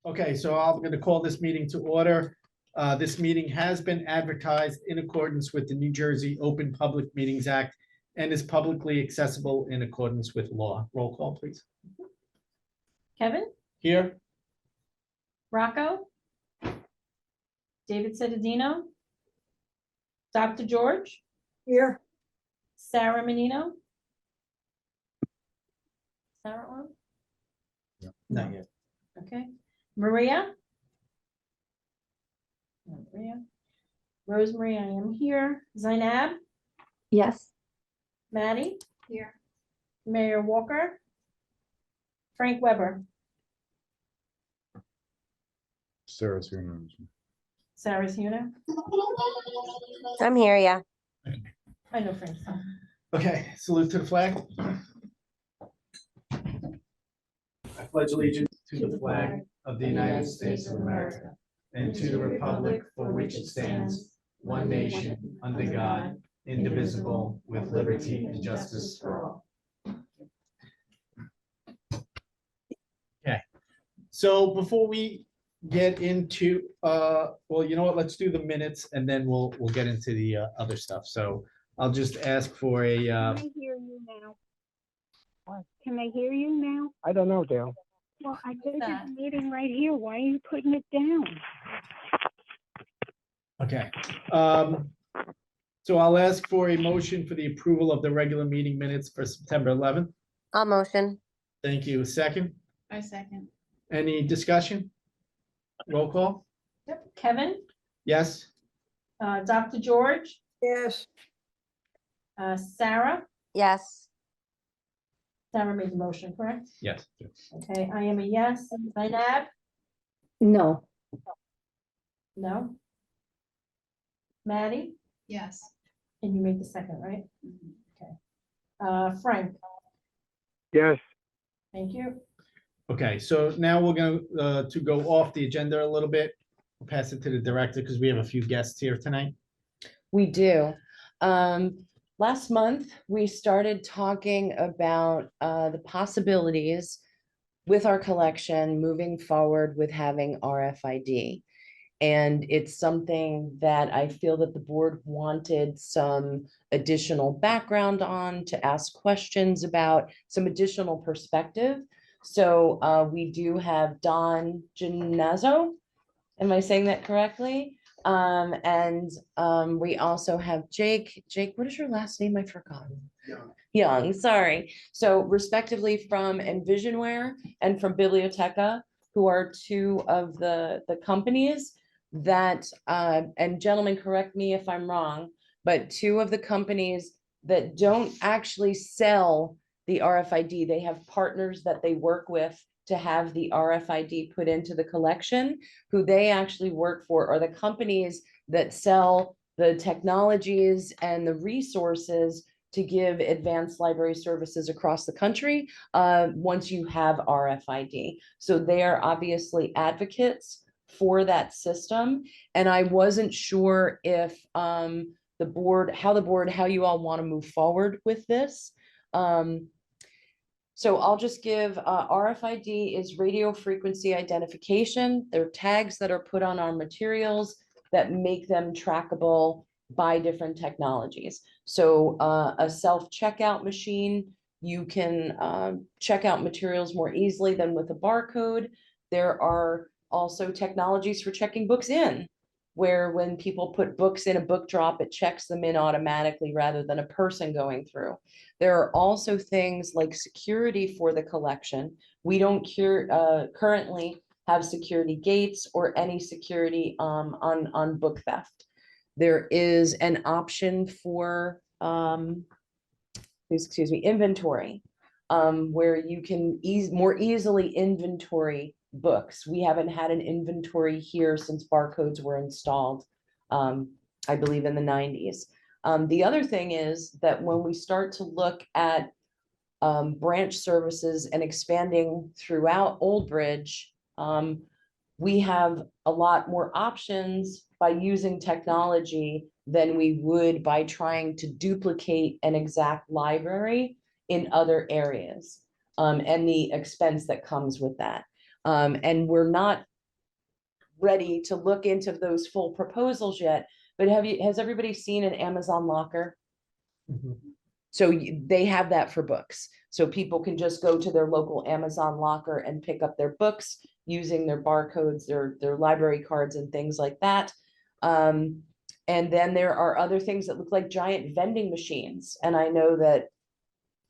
Okay, so I'm going to call this meeting to order. This meeting has been advertised in accordance with the New Jersey Open Public Meetings Act and is publicly accessible in accordance with law. Roll call, please. Kevin, Here. Rocco, David Cittadino, Dr. George, Here. Sarah Menino. Sarah on? Not yet. Okay. Maria? Maria. Rosemary, I am here. Zainab? Yes. Maddie? Here. Mayor Walker? Frank Weber? Sarah's here now. Sarah's here now? I'm here, yeah. I know Frank's on. Okay, salute to the flag. I pledge allegiance to the flag of the United States of America and to the republic for which it stands, one nation, under God, indivisible, with liberty and justice for all. Okay, so before we get into, well, you know what, let's do the minutes and then we'll get into the other stuff. So I'll just ask for a, Can I hear you now? What? Can I hear you now? I don't know, Dale. Well, I did that? this meeting right here. Why are you putting it down? okay. So I'll ask for a motion for the approval of the regular meeting minutes for September 11th. I'll motion. Thank you. Second, I second. any discussion? Roll call? Yep. Kevin, Yes? Dr. George, Yes. Sarah. Yes. Sarah made the motion, correct? Yes. Okay, I am a yes. Zainab? No. No. Maddie? Yes. And you made the second, right? Okay. Frank, Yes, thank you. Okay, so now we're going to go off the agenda a little bit. We'll pass it to the director because we have a few guests here tonight. We do. Last month, we started talking about the possibilities with our collection moving forward with having RFID. And it's something that I feel that the board wanted some additional background on, to ask questions about, some additional perspective. So we do have Don Genazzo. Am I saying that correctly? We also have Jake. Jake, what is your last name? I forgot. Young, sorry. So respectively from Envisionware and from Biblioteca, who are two of the companies that, and gentlemen, correct me if I'm wrong, but two of the companies that don't actually sell the RFID, they have partners that they work with to have the RFID put into the collection. Who they actually work for are the companies that sell the technologies and the resources to give advanced library services across the country once you have RFID. So they are obviously advocates for that system. And I wasn't sure if how you all want to move forward with this. So I'll just give RFID is radio frequency identification. They're tags that are put on our materials that make them trackable by different technologies. So a self-checkout machine, you can check out materials more easily than with a barcode. There are also technologies for checking books in, where when people put books in a book drop, it checks them in automatically rather than a person going through. There are also things like security for the collection. We don't currently have security gates or any security on book theft. There is an option for, inventory, where you can more easily inventory books. We haven't had an inventory here since barcodes were installed, I believe in the 90s. The other thing is that when we start to look at branch services and expanding throughout Old Bridge, we have a lot more options by using technology than we would by trying to duplicate an exact library in other areas, and the expense that comes with that. And we're not ready to look into those full proposals yet, but has everybody seen an Amazon locker? Mhm. So they have that for books. So people can just go to their local Amazon locker and pick up their books using their barcodes, their library cards and things like that. And then there are other things that look like giant vending machines. And I know that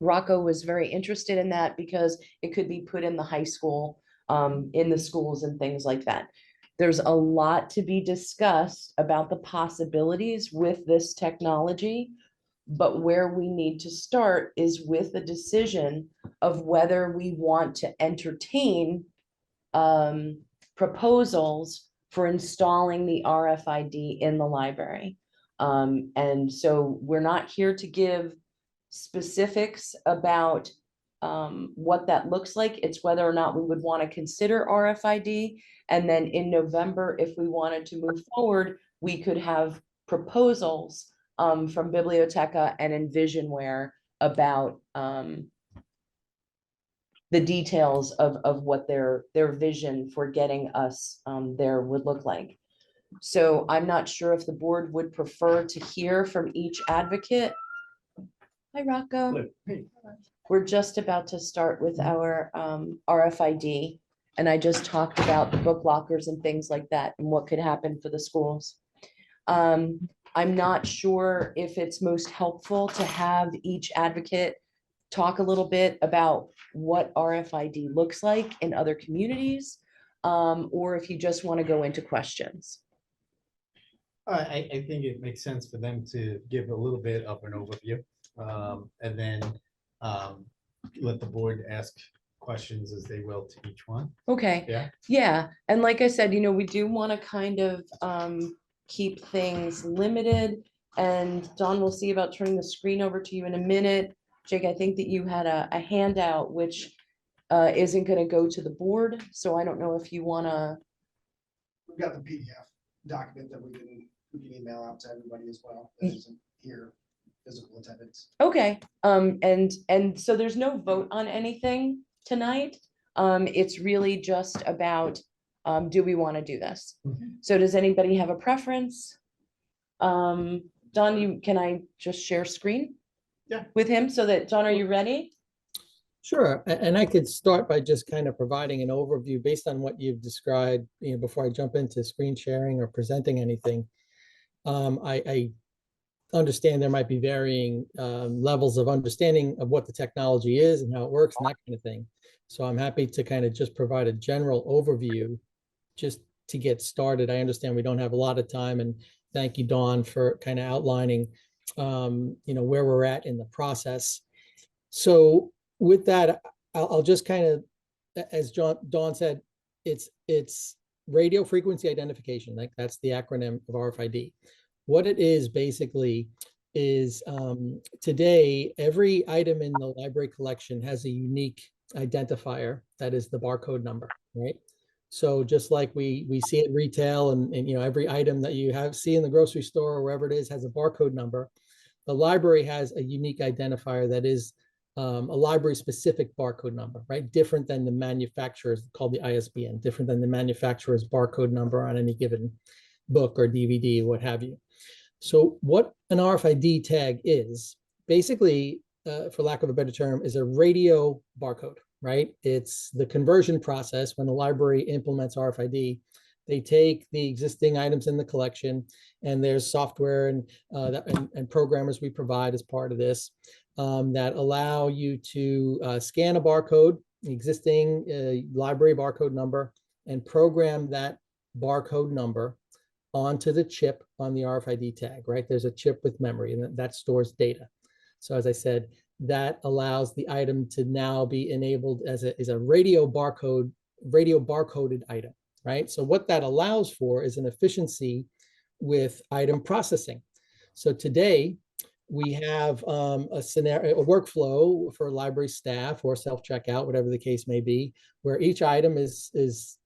Rocco was very interested in that because it could be put in the high school, in the schools and things like that. There's a lot to be discussed about the possibilities with this technology, but where we need to start is with the decision of whether we want to entertain proposals for installing the RFID in the library. And so we're not here to give specifics about what that looks like. It's whether or not we would want to consider RFID. And then in November, if we wanted to move forward, we could have proposals from Biblioteca and Envisionware about the details of what their vision for getting us there would look like. So I'm not sure if the board would prefer to hear from each advocate. Hi, Rocco. Look, hey, We're just about to start with our RFID. And I just talked about the book lockers and things like that and what could happen for the schools. I'm not sure if it's most helpful to have each advocate talk a little bit about what RFID looks like in other communities, or if you just want to go into questions. I think it makes sense for them to give a little bit of an overview, and then let the board ask questions as they will to each one. Okay. Yeah. Yeah, and like I said, we do want to kind of keep things limited. And Dawn, we'll see about turning the screen over to you in a minute. Jake, I think that you had a handout which isn't going to go to the board. So I don't know if you want to. We've got the PDF document that we can email out to everybody as well. That isn't here, physical attendance. Okay, and so there's no vote on anything tonight. It's really just about, do we want to do this? Mhm. So does anybody have a preference? Don, can I just share screen? Yeah. With him so that, Don, are you ready? Sure, and I could start by just kind of providing an overview based on what you've described, before I jump into screen sharing or presenting anything. I understand there might be varying levels of understanding of what the technology is and how it works and that kind of thing. So I'm happy to kind of just provide a general overview just to get started. I understand we don't have a lot of time, and thank you, Dawn, for kind of outlining where we're at in the process. So with that, I'll just kind of, as Dawn said, it's radio frequency identification. Like that's the acronym of RFID. What it is basically is today, every item in the library collection has a unique identifier that is the barcode number, right? So just like we see at retail and every item that you see in the grocery store or wherever it is has a barcode number, the library has a unique identifier that is a library specific barcode number, right? Different than the manufacturer's, called the ISBN, different than the manufacturer's barcode number on any given book or DVD, what have you. So what an RFID tag is, basically, for lack of a better term, is a radio barcode, right? It's the conversion process when the library implements RFID. They take the existing items in the collection, and there's software and programmers we provide as part of this that allow you to scan a barcode, existing library barcode number, and program that barcode number onto the chip on the RFID tag, right? There's a chip with memory, and that stores data. So as I said, that allows the item to now be enabled as a radio barcoded item, right? So what that allows for is an efficiency with item processing. So today we have a workflow for library staff or self-checkout, whatever the case may be, where each item is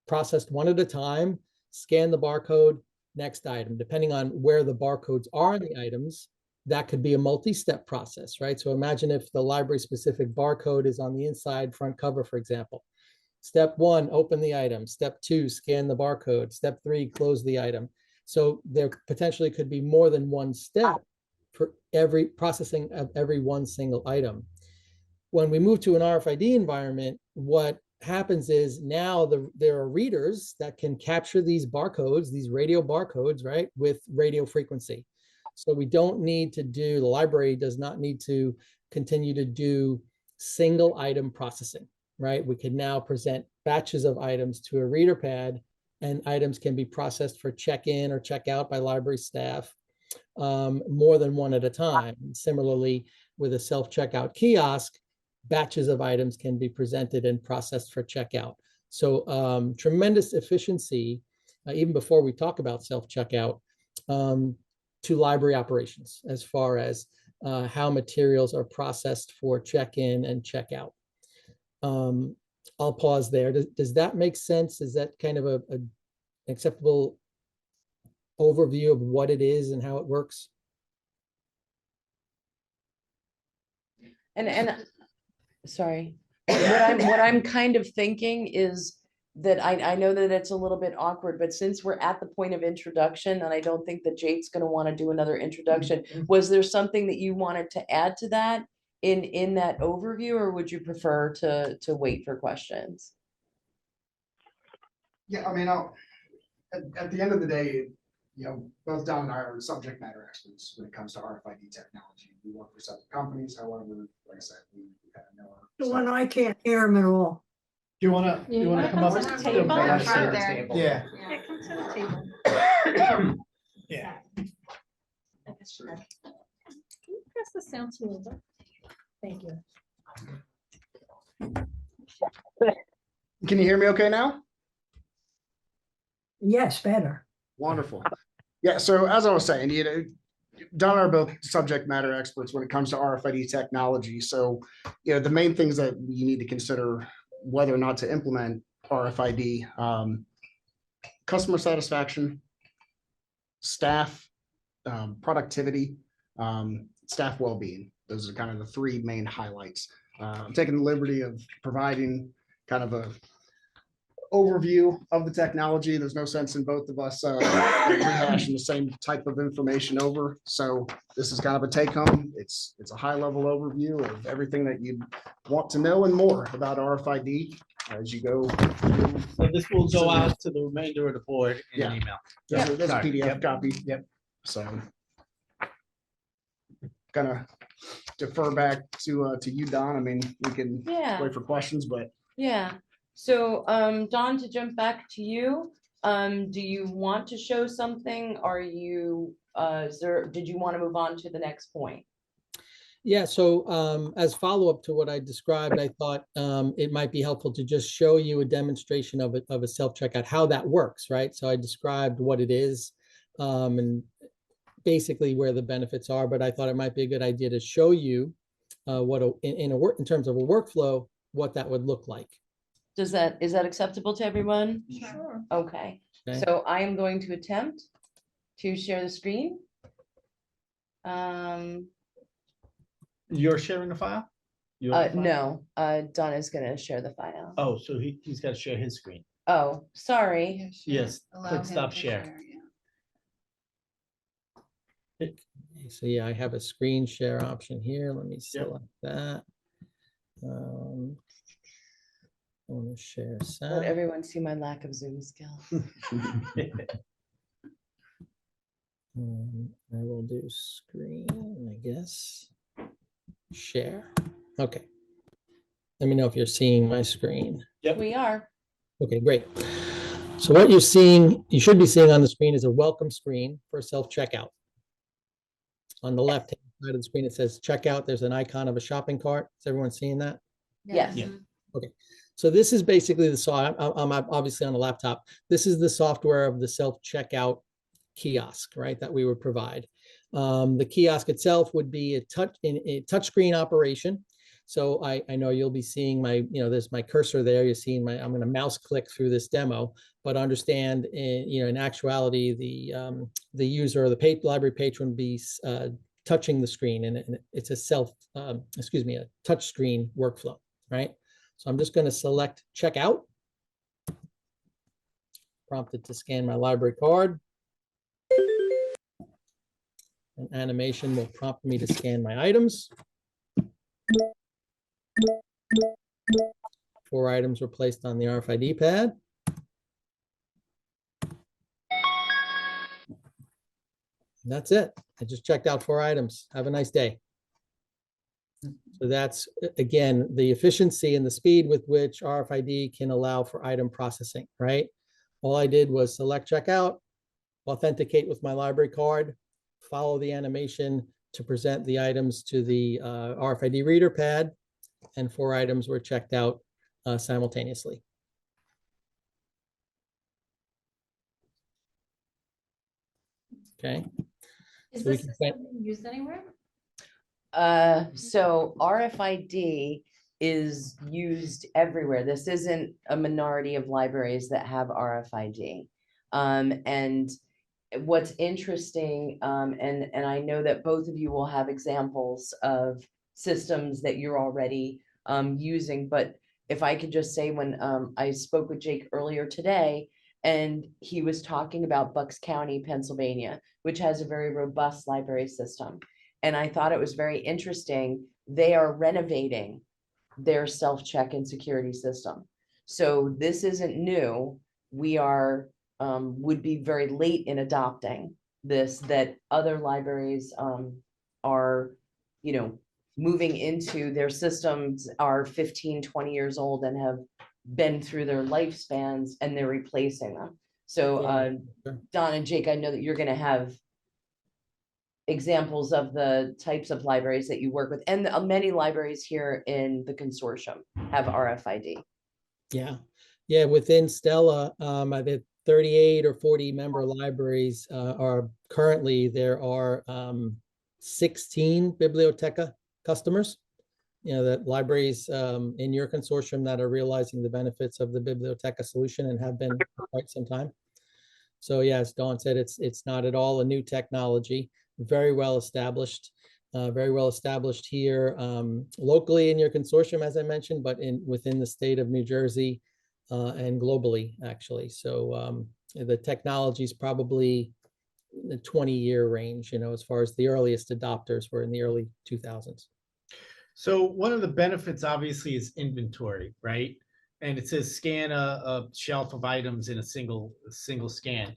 processed one at a time, scan the barcode, next item. Depending on where the barcodes are in the items, that could be a multi-step process, right? So imagine if the library specific barcode is on the inside front cover, for example. Step 1, open the item. Step 2, scan the barcode. Step 3, close the item. So there potentially could be more than one step for every processing of every one single item. When we move to an RFID environment, what happens is now there are readers that can capture these barcodes, these radio barcodes, right, with radio frequency. So we don't need to do, the library does not need to continue to do single item processing, right? We can now present batches of items to a reader pad, and items can be processed for check-in or check-out by library staff, more than one at a time. And similarly, with a self-checkout kiosk, batches of items can be presented and processed for checkout. So tremendous efficiency, even before we talk about self-checkout, to library operations as far as how materials are processed for check-in and checkout. I'll pause there. Does that make sense? Is that kind of an acceptable overview of what it is and how it works? And sorry, what I'm kind of thinking is that I know that it's a little bit awkward, but since we're at the point of introduction, and I don't think that Jake's going to want to do another introduction, was there something that you wanted to add to that in that overview, or would you prefer to wait for questions? Yeah, I mean, at the end of the day, you know, both Don and I are subject matter experts when it comes to RFID technology. We work for several companies, however, like I said, we kind of know our. The one I can't hear him at all. Do you wanna come up? Come to the to table. back Right of the there. table? Yeah. Yeah, come to the table. Yeah. Can you press the sound tool over? Thank you. Can you hear me okay now? Yes, better. Wonderful. Yeah, so as I was saying, you know, Don and I are both subject matter experts when it comes to RFID technology. So, you know, the main things that you need to consider whether or not to implement RFID, customer satisfaction, staff, productivity, staff well-being. Those are kind of the three main highlights. I'm taking the liberty of providing kind of a overview of the technology. There's no sense in both of us rehashing the same type of information over. So this is kind of a take home. It's a high level overview of everything that you want to know and more about RFID as you go. So this will go out to the remainder of the board in an email. There's a Sorry. PDF Yep. copy. Yep. So gonna defer back to you, Don. I mean, we can Yeah. wait for questions, but Yeah, so Dawn, to jump back to you, do you want to show something? Are you did you want to move on to the next point? Yeah, so as follow-up to what I described, I thought it might be helpful to just show you a demonstration of a self-checkout, how that works, right? So I described what it is and basically where the benefits are, but I thought it might be a good idea to show you in terms of a workflow, what that would look like. Is that acceptable to everyone? Sure. Okay, Okay. so I am going to attempt to share the screen. You're sharing the file? You're the file? No, Don is gonna share the file. Oh, so he's got to share his screen. Oh, sorry. Yes, click stop share. So yeah, I have a screen share option here. Let me select that. I want to share Let sound. everyone see my lack of Zoom skills. I will do screen, I guess. Share. Okay. Let me know if you're seeing my screen. Yep. We are. Okay, great. So what you're seeing, you should be seeing on the screen is a welcome screen for self-checkout. On the left-hand side of the screen, it says checkout. There's an icon of a shopping cart. Is everyone seeing that? Yes. Yeah. Okay, so this is basically the I'm obviously on a laptop. This is the software of the self-checkout kiosk, right, that we would provide. The kiosk itself would be a touchscreen operation. So I know you'll be seeing there's my cursor there. You're seeing I'm going to mouse click through this demo, but understand in actuality, the user or the library patron would be touching the screen, and it's a touch screen workflow, right? So I'm just going to select checkout prompted to scan my library card. An animation will prompt me to scan my items. 4 items were placed on the RFID pad. And that's it. I just checked out 4 items. Have a nice day. So that's, again, the efficiency and the speed with which RFID can allow for item processing, right? All I did was select checkout, authenticate with my library card, follow the animation to present the items to the RFID reader pad, and 4 items were checked out simultaneously. Okay. Is So we this can say- system being used anywhere? So RFID is used everywhere. This isn't a minority of libraries that have RFID. And what's interesting, and I know that both of you will have examples of systems that you're already using, but if I could just say, when I spoke with Jake earlier today, and he was talking about Bucks County, Pennsylvania, which has a very robust library system. And I thought it was very interesting. They are renovating their self-check-in security system. So this isn't new. We are, would be very late in adopting this, that other libraries are, moving into. Their systems are 15, 20 years old and have been through their lifespans, and they're replacing them. So Sure. Don and Jake, I know that you're gonna have examples of the types of libraries that you work with, and many libraries here in the consortium have RFID. Yeah, within Stella, I think 38 or 40 member libraries are currently, there are 16 Biblioteca customers. That libraries in your consortium that are realizing the benefits of the Biblioteca solution and have been for quite some time. So yeah, as Dawn said, it's not at all a new technology, very well established here locally in your consortium, as I mentioned, but within the state of New Jersey and globally, actually. So the technology is probably the 20-year range, as far as the earliest adopters were in the early 2000s. So one of the benefits obviously is inventory, right? And it says scan a shelf of items in a single scan.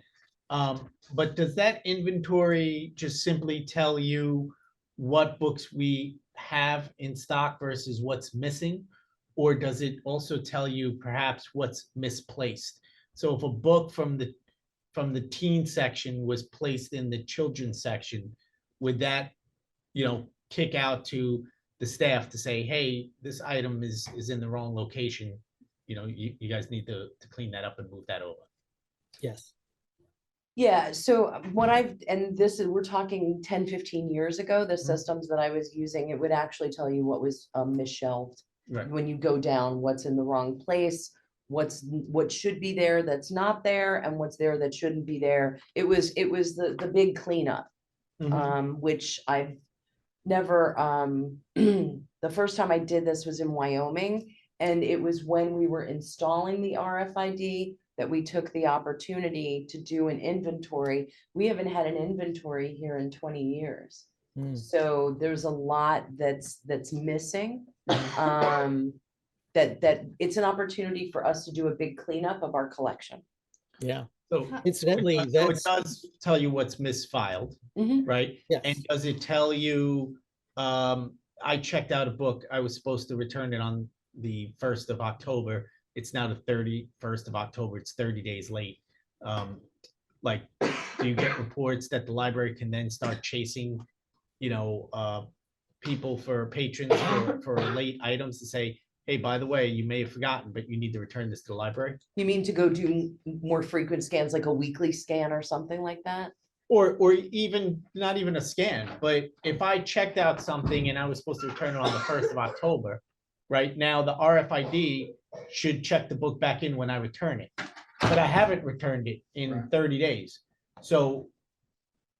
But does that inventory just simply tell you what books we have in stock versus what's missing? Or does it also tell you perhaps what's misplaced? So if a book from the teen section was placed in the children's section, would that, kick out to the staff to say, hey, this item is in the wrong location. You guys need to clean that up and move that over. Yes. Yeah, so we're talking 10, 15 years ago, the systems that I was using, it would actually tell you what was misshelved. Right. When you go down, what's in the wrong place, what should be there that's not there, and what's there that shouldn't be there. It was the big cleanup, which I've never, the first time I did this was in Wyoming, and it was when we were installing the RFID that we took the opportunity to do an inventory. We haven't had an inventory here in 20 years. So there's a lot that's missing. That it's an opportunity for us to do a big cleanup of our collection. Yeah. So Incidentally, it that's does tell you what's misfiled, right? yes. And does it tell you, I checked out a book, I was supposed to return it on the 1st of October. It's now the 31st of October. It's 30 days late. Like, do you get reports that the library can then start chasing, people for patrons for late items to say, hey, by the way, you may have forgotten, but you need to return this to the library? You mean to go do more frequent scans, like a weekly scan or something like that? Or even, not even a scan, but if I checked out something and I was supposed to return it on the 1st of October, right now the RFID should check the book back in when I return it, but I haven't returned it in 30 days. So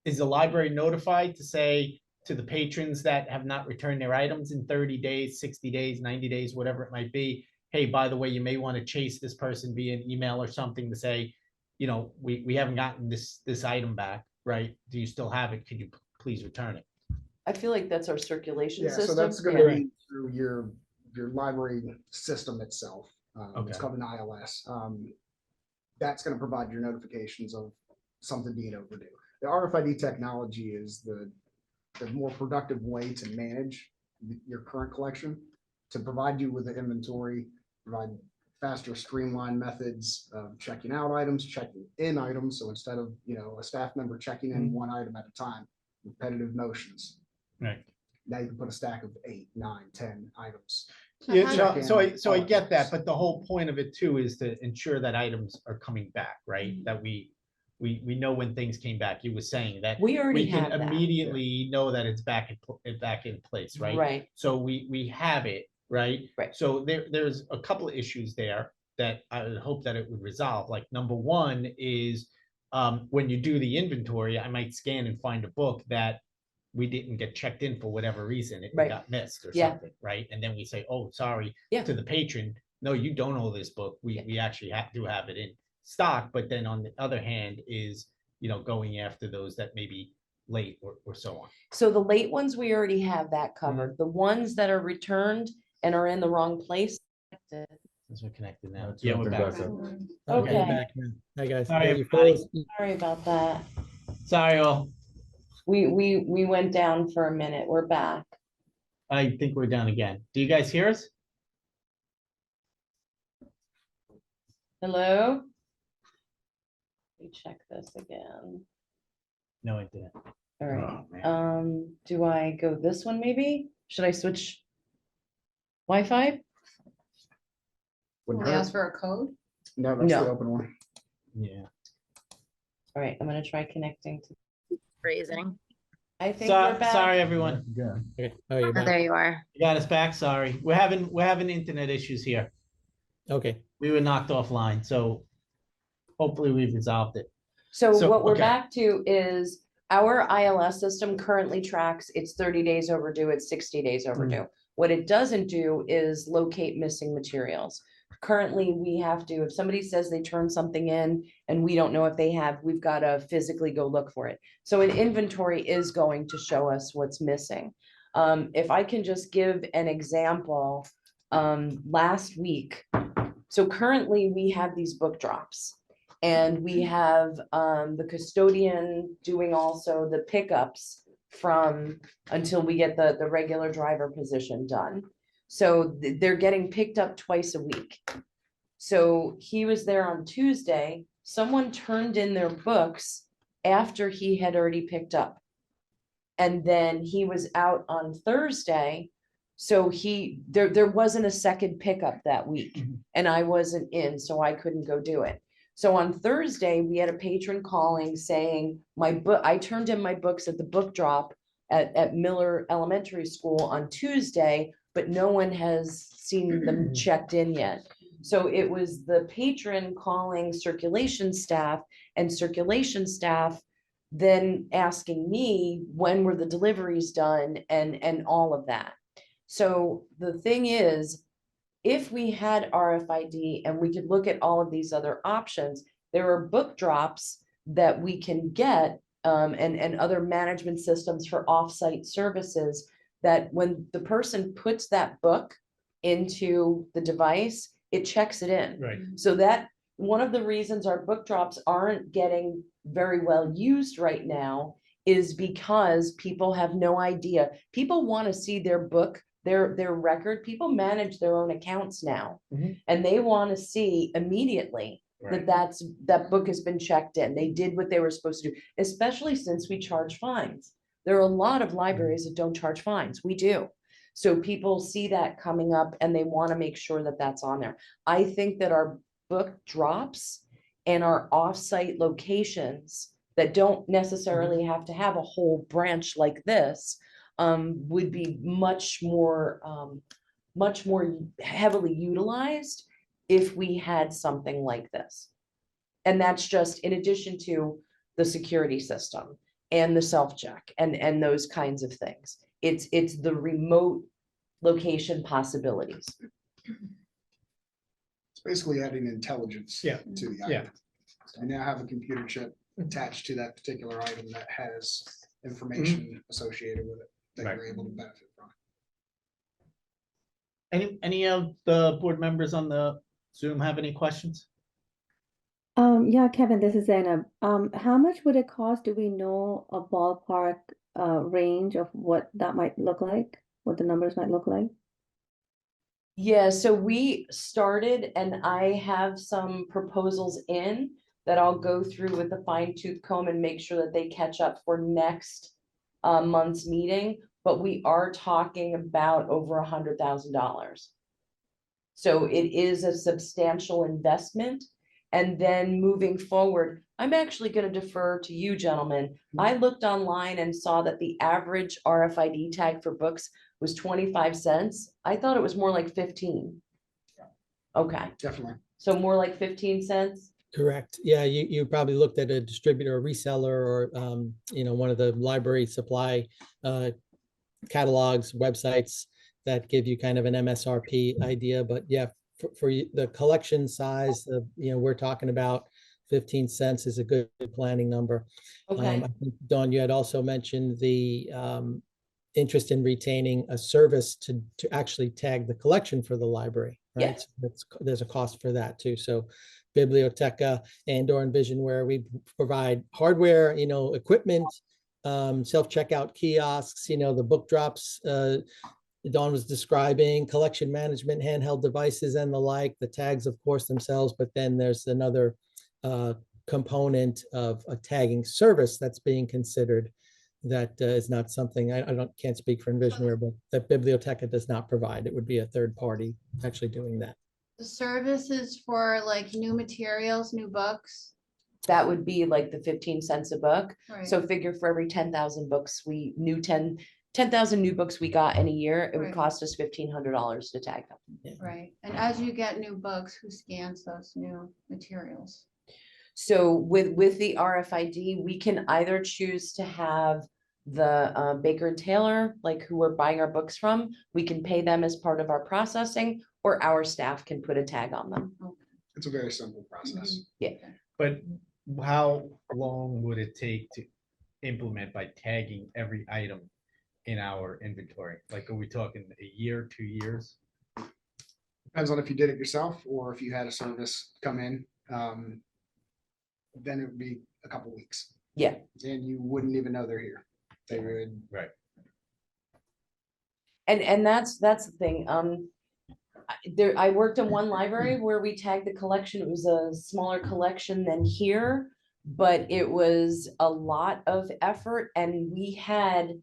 is the library notified to say to the patrons that have not returned their items in 30 days, 60 days, 90 days, whatever it might be, hey, by the way, you may want to chase this person via an email or something to say, you know, we haven't gotten this item back, right? Do you still have it? Could you please return it? I feel like that's our circulation Yeah, system. so that's Yeah. gonna be through your library system itself. It's Okay. called an ILS. That's gonna provide your notifications of something being overdue. The RFID technology is the more productive way to manage your current collection, to provide you with the inventory, provide faster, streamlined methods of checking out items, checking in items. So instead of, you know, a staff member checking in one item at a time, repetitive motions. Right. Now you can put a stack of 8, 9, 10 items. Yeah, Check so in I all at get that, once. but the whole point of it too is to ensure that items are coming back, right? That we know when things came back. You were saying that We already we can have that. immediately know that it's back in place, right? Right. So we have it, right? Right. So there's a couple of issues there that I would hope that it would resolve. Like number one is when you do the inventory, I might scan and find a book that we didn't get checked in for whatever reason. It Right. got missed or Yeah. something, right? And then we say, oh, sorry, Yeah. to the patron, no, you don't owe this book. We actually do have it in stock. But then on the other hand is, you know, going after those that may be late or so on. So the late ones, we already have that covered. The ones that are returned and are in the wrong place. Since we're connected now. That's Yeah, what we're the back. backup. Okay, Okay. back now. Hi, guys. Sorry, Yeah, you everybody. froze. Sorry about that. Sorry, all. We went down for a minute. We're back. I think we're down again. Do you guys hear us? Hello? Let me check this again. No, I didn't. All right. Oh, man. Do I go this one maybe? Should I switch Wi-Fi? Wouldn't They hurt. ask for a code? No, that's the No. open one. Yeah. All right, I'm gonna try connecting to. Freezing. I think we're back. Sorry, everyone. Yeah. Okay, oh, you're Oh, back. there you are. You got us back. Sorry. We're having internet issues here. Okay, We were knocked offline, so hopefully we've resolved it. So So, what we're okay. back to is our ILS system currently tracks, it's 30 days overdue, it's 60 days overdue. What it doesn't do is locate missing materials. Currently, we have to, if somebody says they turned something in and we don't know if they have, we've got to physically go look for it. So an inventory is going to show us what's missing. If I can just give an example, last week. So currently we have these book drops. And we have the custodian doing also the pickups from until we get the regular driver position done. So they're getting picked up twice a week. So he was there on Tuesday. Someone turned in their books after he had already picked up. And then he was out on Thursday. So there wasn't a second pickup that week and I wasn't in, so I couldn't go do it. So on Thursday, we had a patron calling saying I turned in my books at the book drop at Miller Elementary School on Tuesday, but no one has seen them checked in yet. So it was the patron calling circulation staff and circulation staff then asking me when were the deliveries done and all of that. So the thing is, if we had RFID and we could look at all of these other options, there are book drops that we can get and other management systems for offsite services that when the person puts that book into the device, it checks it in. Right. So that one of the reasons our book drops aren't getting very well used right now is because people have no idea. People want to see their book, their record. People manage their own accounts now. And they want to see immediately Right. that book has been checked in. They did what they were supposed to do, especially since we charge fines. There are a lot of libraries that don't charge fines. We do. So people see that coming up and they want to make sure that that's on there. I think that our book drops and our offsite locations that don't necessarily have to have a whole branch like this would be much more heavily utilized if we had something like this. And that's just in addition to the security system and the self-check and those kinds of things. It's the remote location possibilities. It's basically adding intelligence Yeah. to the Yeah. item. We now have a computer chip attached to that particular item that has information associated with it that Right. you're able to benefit from. Any of the board members on the Zoom have any questions? Yeah, Kevin, this is Zainab. How much would it cost? Do we know a ballpark range of what that might look like? What the numbers might look like? Yeah, so we started and I have some proposals in that I'll go through with a fine tooth comb and make sure that they catch up for next month's meeting, but we are talking about over $100,000. So it is a substantial investment. And then moving forward, I'm actually going to defer to you, gentlemen. I looked online and saw that the average RFID tag for books was 25 cents. I thought it was more like 15. Okay, Definitely. so more like 15 cents. Correct. Yeah, you probably looked at a distributor or reseller or, one of the library supply catalogs, websites that give you kind of an MSRP idea. But yeah, for the collection size, we're talking about 15 cents is a good planning number. Okay, I think, Dawn, you had also mentioned the interest in retaining a service to actually tag the collection for the library, right? Yes. So there's a cost for that too. So Biblioteca and/or Envisionware, we provide hardware, equipment, self-checkout kiosks, the book drops Dawn was describing, collection management, handheld devices and the like, the tags, of course, themselves, but then there's another component of a tagging service that's being considered that is not something, can't speak for Envisionware, but that Biblioteca does not provide. It would be a third party actually doing that. The services for like new materials, new books. that would be like the 15 cents a book. Right. So figure for every 10,000 books, 10,000 new books we got in a year, it would Right. cost us $1,500 to tag them. Right. And as you get new books, who scans those new materials? So with the RFID, we can either choose to have the Baker and Taylor, like who we're buying our books from, we can pay them as part of our processing, or our staff can put a tag on them. It's a very simple process. But how long would it take to implement by tagging every item in our inventory? Like, are we talking a year, 2 years? Depends on if you did it yourself or if you had a service come in. Then it would be a couple weeks. Yeah. And you wouldn't even know they're here. They would. Right. And that's the thing. I worked in one library where we tagged the collection. It was a smaller collection than here, but it was a lot of effort, and we had,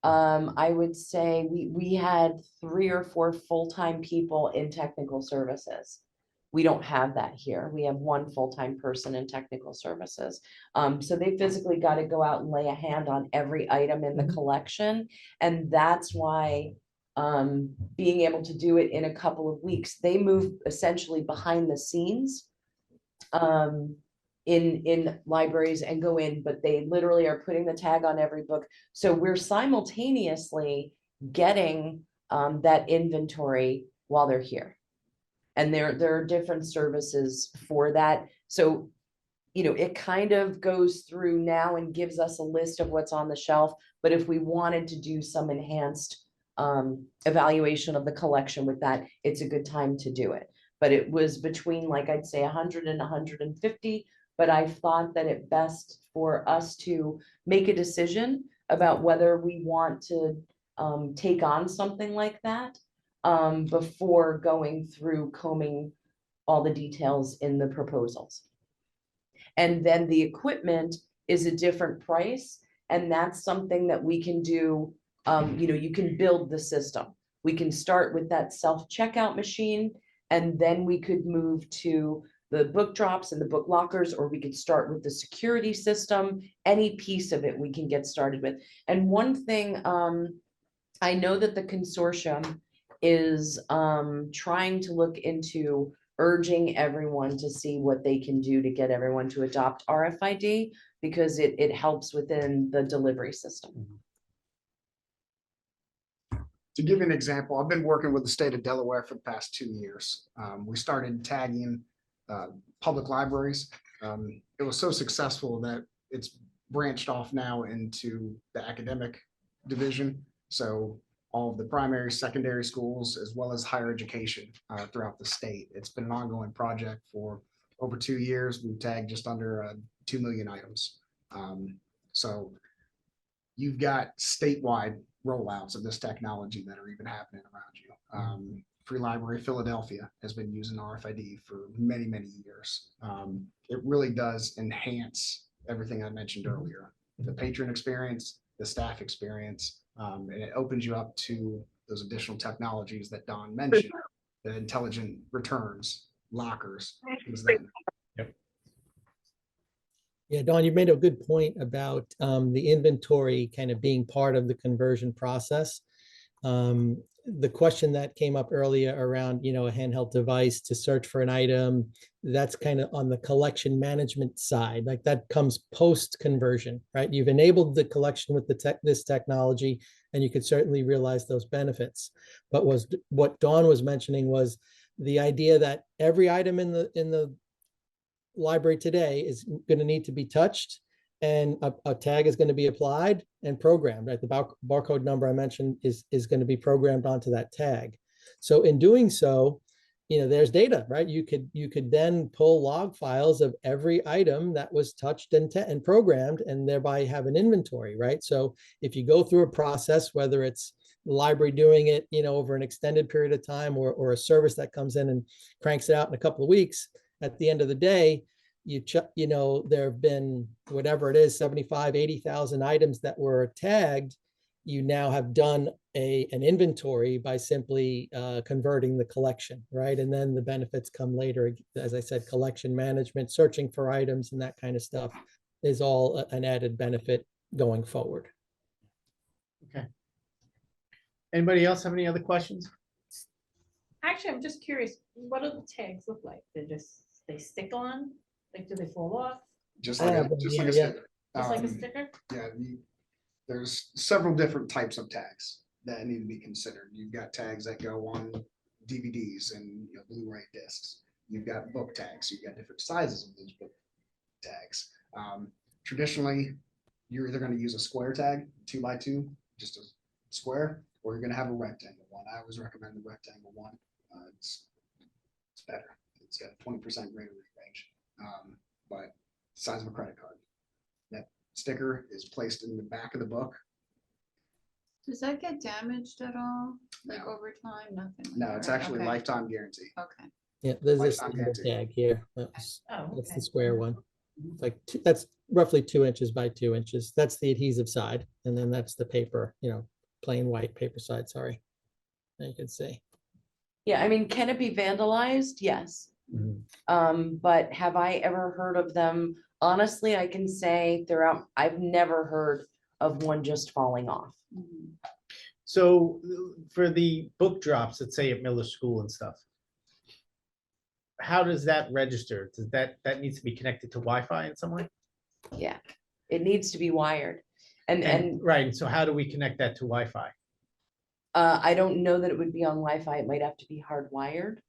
I would say we had 3 or 4 full-time people in technical services. We don't have that here. We have 1 full-time person in technical services. So they physically got to go out and lay a hand on every item in the collection. And that's why being able to do it in a couple of weeks, they move essentially behind the scenes in libraries and go in, but they literally are putting the tag on every book. So we're simultaneously getting that inventory while they're here. And there are different services for that. So, it kind of goes through now and gives us a list of what's on the shelf. But if we wanted to do some enhanced evaluation of the collection with that, it's a good time to do it. But it was between, like, I'd say 100 and 150. But I thought that it best for us to make a decision about whether we want to take on something like that before going through combing all the details in the proposals. And then the equipment is a different price, and that's something that we can do. You can build the system. We can start with that self-checkout machine, and then we could move to the book drops and the book lockers, or we could start with the security system. Any piece of it we can get started with. And one thing, I know that the consortium is trying to look into urging everyone to see what they can do to get everyone to adopt RFID, because it helps within the delivery system. To give you an example, I've been working with the state of Delaware for the past 2 years. We started tagging public libraries It was so successful that it's branched off now into the academic division. So all of the primary, secondary schools, as well as higher education throughout the state. It's been an ongoing project for over 2 years. We've tagged just under 2 million items. So you've got statewide rollouts of this technology that are even happening around you. Free Library Philadelphia has been using RFID for many, many years. It really does enhance everything I mentioned earlier, the patron experience, the staff experience, and it opens you up to those additional technologies that Don mentioned, the intelligent returns, lockers, things like that. Yeah, Dawn, you made a good point about the inventory kind of being part of the conversion process. The question that came up earlier around, a handheld device to search for an item, that's kind of on the collection management side, like that comes post conversion, right? You've enabled the collection with this technology, and you could certainly realize those benefits. But what Dawn was mentioning was the idea that every item in the library today is going to need to be touched, and a tag is going to be applied and programmed, right? The barcode number I mentioned is going to be programmed onto that tag. So in doing so, there's data, right? You could then pull log files of every item that was touched and programmed, and thereby have an inventory, right? So if you go through a process, whether it's the library doing it, over an extended period of time, or a service that comes in and cranks it out in a couple of weeks, at the end of the day, there have been whatever it is, 75, 80,000 items that were tagged. You now have done an inventory by simply converting the collection, right? And then the benefits come later. As I said, collection management, searching for items, and that kind of stuff is all an added benefit going forward. Okay. Anybody else have any other questions? Actually, I'm just curious, what do the tags look like? They stick on? Like, do they fall off? Just like a sticker. Just like a sticker? Yeah, there's several different types of tags that need to be considered. You've got tags that go on DVDs and Blu-ray discs. You've got book tags. You've got different sizes of those book tags. Traditionally, you're either going to use a square tag, 2x2, just a square, or you're going to have a rectangle one. I always recommend the rectangle one. It's better. It's got a 20% greater range, but size of a credit card. That sticker is placed in the back of the book. Does that get damaged at all? Like No. over time? Nothing. No, it's right? actually Okay. lifetime guarantee. Okay. Yeah, there's this Lifetime guarantee. tag here. That's Okay. the square one. It's like that's roughly 2 inches by 2 inches. That's the adhesive side, and then that's the paper, plain white paper side. Sorry, there you can see. Yeah, I mean, can it be vandalized? Yes. But have I ever heard of them? Honestly, I can say I've never heard of one just falling off. Mhm. So for the book drops, let's say at Miller School and stuff, how does that register? Does that needs to be connected to Wi-Fi in some way? Yeah, it needs to be wired. And right, and so how do we connect that to Wi-Fi? I don't know that it would be on Wi-Fi. It might have to be hardwired.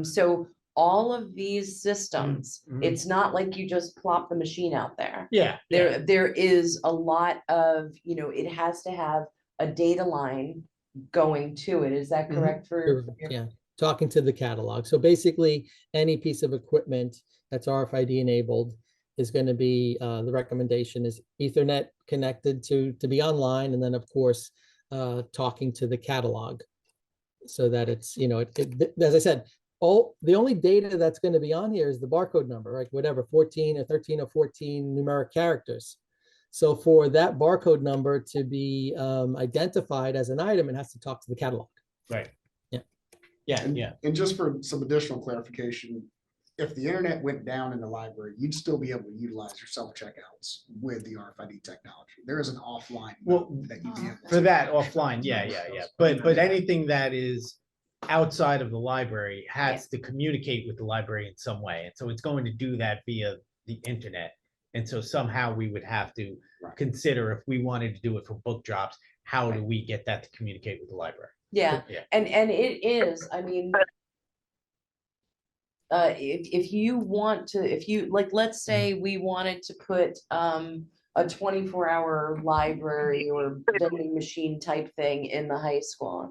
So all of these systems, it's not like you just plop the machine out there. Yeah. There is a lot of, it has to have a data line going to it. Is that correct for? Yeah, talking to the catalog. So basically, any piece of equipment that's RFID enabled is going to be, the recommendation is Ethernet connected to be online, and then of course, talking to the catalog, so that it's, as I said, the only data that's going to be on here is the barcode number, right? Whatever, 14 or 13 or 14 numeric characters. So for that barcode number to be identified as an item, it has to talk to the catalog. Right. Yeah. Yeah. And just for some additional clarification, if the internet went down in the library, you'd still be able to utilize your self-checkouts with the RFID technology. There is an offline mode that you'd be able For to- that offline, yeah. But anything that is outside of the library has to communicate with the library in some way. And so it's going to do that via the internet. And so somehow we would have to consider, if we wanted to do it for book drops, how do we get that to communicate with the library? Yeah, and it is, I mean, if you want to, if you, like, let's say we wanted to put, a 24-hour library or vending machine type thing in the high school.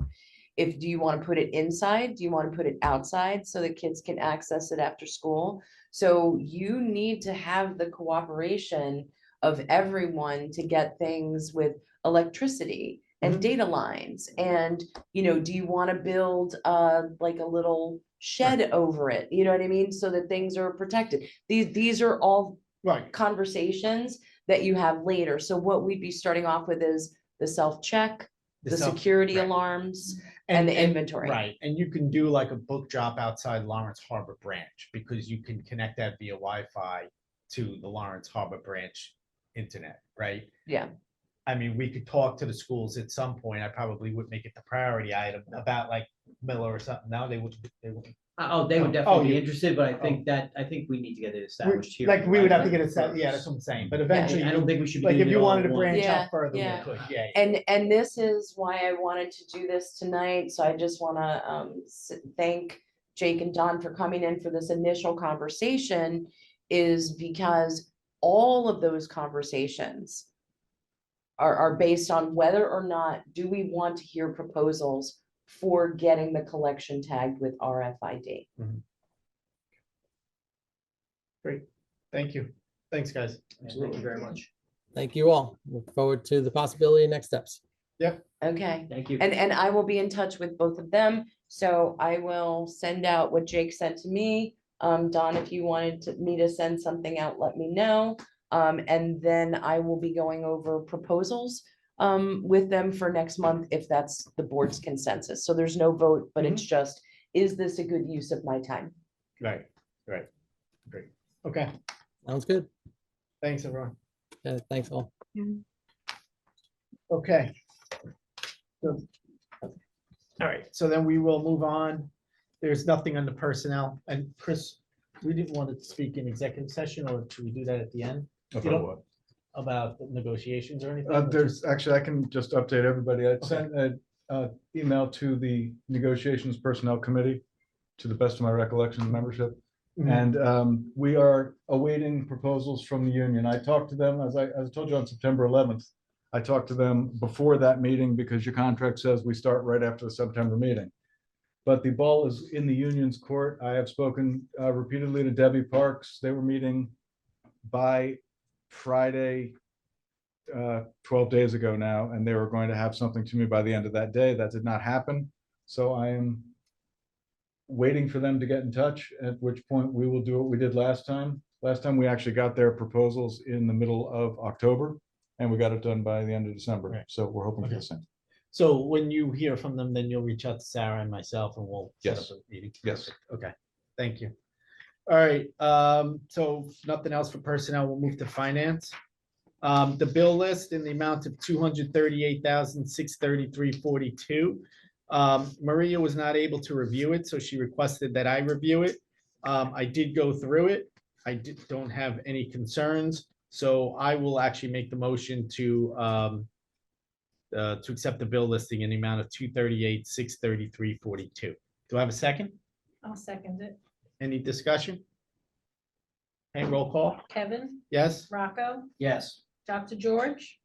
Do you want to put it inside? Do you want to put it outside so that kids can access it after school? So you need to have the cooperation of everyone to get things with electricity and data lines. And, do you want to build like a little shed over it? You know what I mean? So that things are protected. These are all Right. conversations that you have later. So what we'd be starting off with is the self-check, the security right. alarms, and the inventory. Right, and you can do like a book drop outside Lawrence Harbor branch, because you can connect that via Wi-Fi to the Lawrence Harbor branch internet, right? Yeah. I mean, we could talk to the schools at some point. I probably would make it the priority item about like Miller or something. No, they wouldn't. Oh, they would definitely be you- interested, but I think we need to get it established here. Like, we would have to get it set. set, yeah, that's what I'm saying, but eventually, I don't think we should be like, if doing it you all wanted at to once. branch Yeah, out further, we yeah. could, yeah. And this is why I wanted to do this tonight. So I just want to thank Jake and Don for coming in for this initial conversation, is because all of those conversations are based on whether or not do we want to hear proposals for getting the collection tagged with RFID. Great, thank you. Thanks, guys. Thank you very much. Thank you all. Look forward to the possibility of next steps. Okay. Thank you. And I will be in touch with both of them. So I will send out what Jake sent to me. Don, if you wanted me to send something out, let me know. And then I will be going over proposals with them for next month, if that's the board's consensus. So there's no vote, but it's just, is this a good use of my time? Right, great. Okay, Sounds good. thanks, everyone. Yeah, thanks all. Okay. So- All right, so then we will move on. There's nothing on the personnel, and Chris, we didn't want to speak in executive session, or should we do that at the end? You About don't- what? About the negotiations or anything? or There's, just- actually, I can just update everybody. I Okay. sent an email to the Negotiations Personnel Committee, to the best of my recollection, membership. Mhm. And we are awaiting proposals from the union. I talked to them, as I told you, on September 11th. I talked to them before that meeting, because your contract says we start right after the September meeting. But the ball is in the union's court. I have spoken repeatedly to Debbie Parks. They were meeting by Friday, 12 days ago now, and they were going to have something to me by the end of that day. That did not happen. So I am waiting for them to get in touch, at which point we will do what we did last time. Last time, we actually got their proposals in the middle of October, and we got it done by the end of December. Right. So we're hoping for Okay. the same. So when you hear from them, then you'll reach out to Sarah and myself, and we'll set up Yes. a meeting. Yes. Perfect. Okay, thank you. All right, so nothing else for personnel. We'll move to finance. The bill list in the amount of $238,633.42. Maria was not able to review it, so she requested that I review it. I did go through it. Don't have any concerns, so I will actually make the motion to accept the bill listing in the amount of $238,633.42. Do I have a second? I'll second it. Any discussion? Okay, roll call. Kevin, Yes? Rocco, Yes. Dr. George,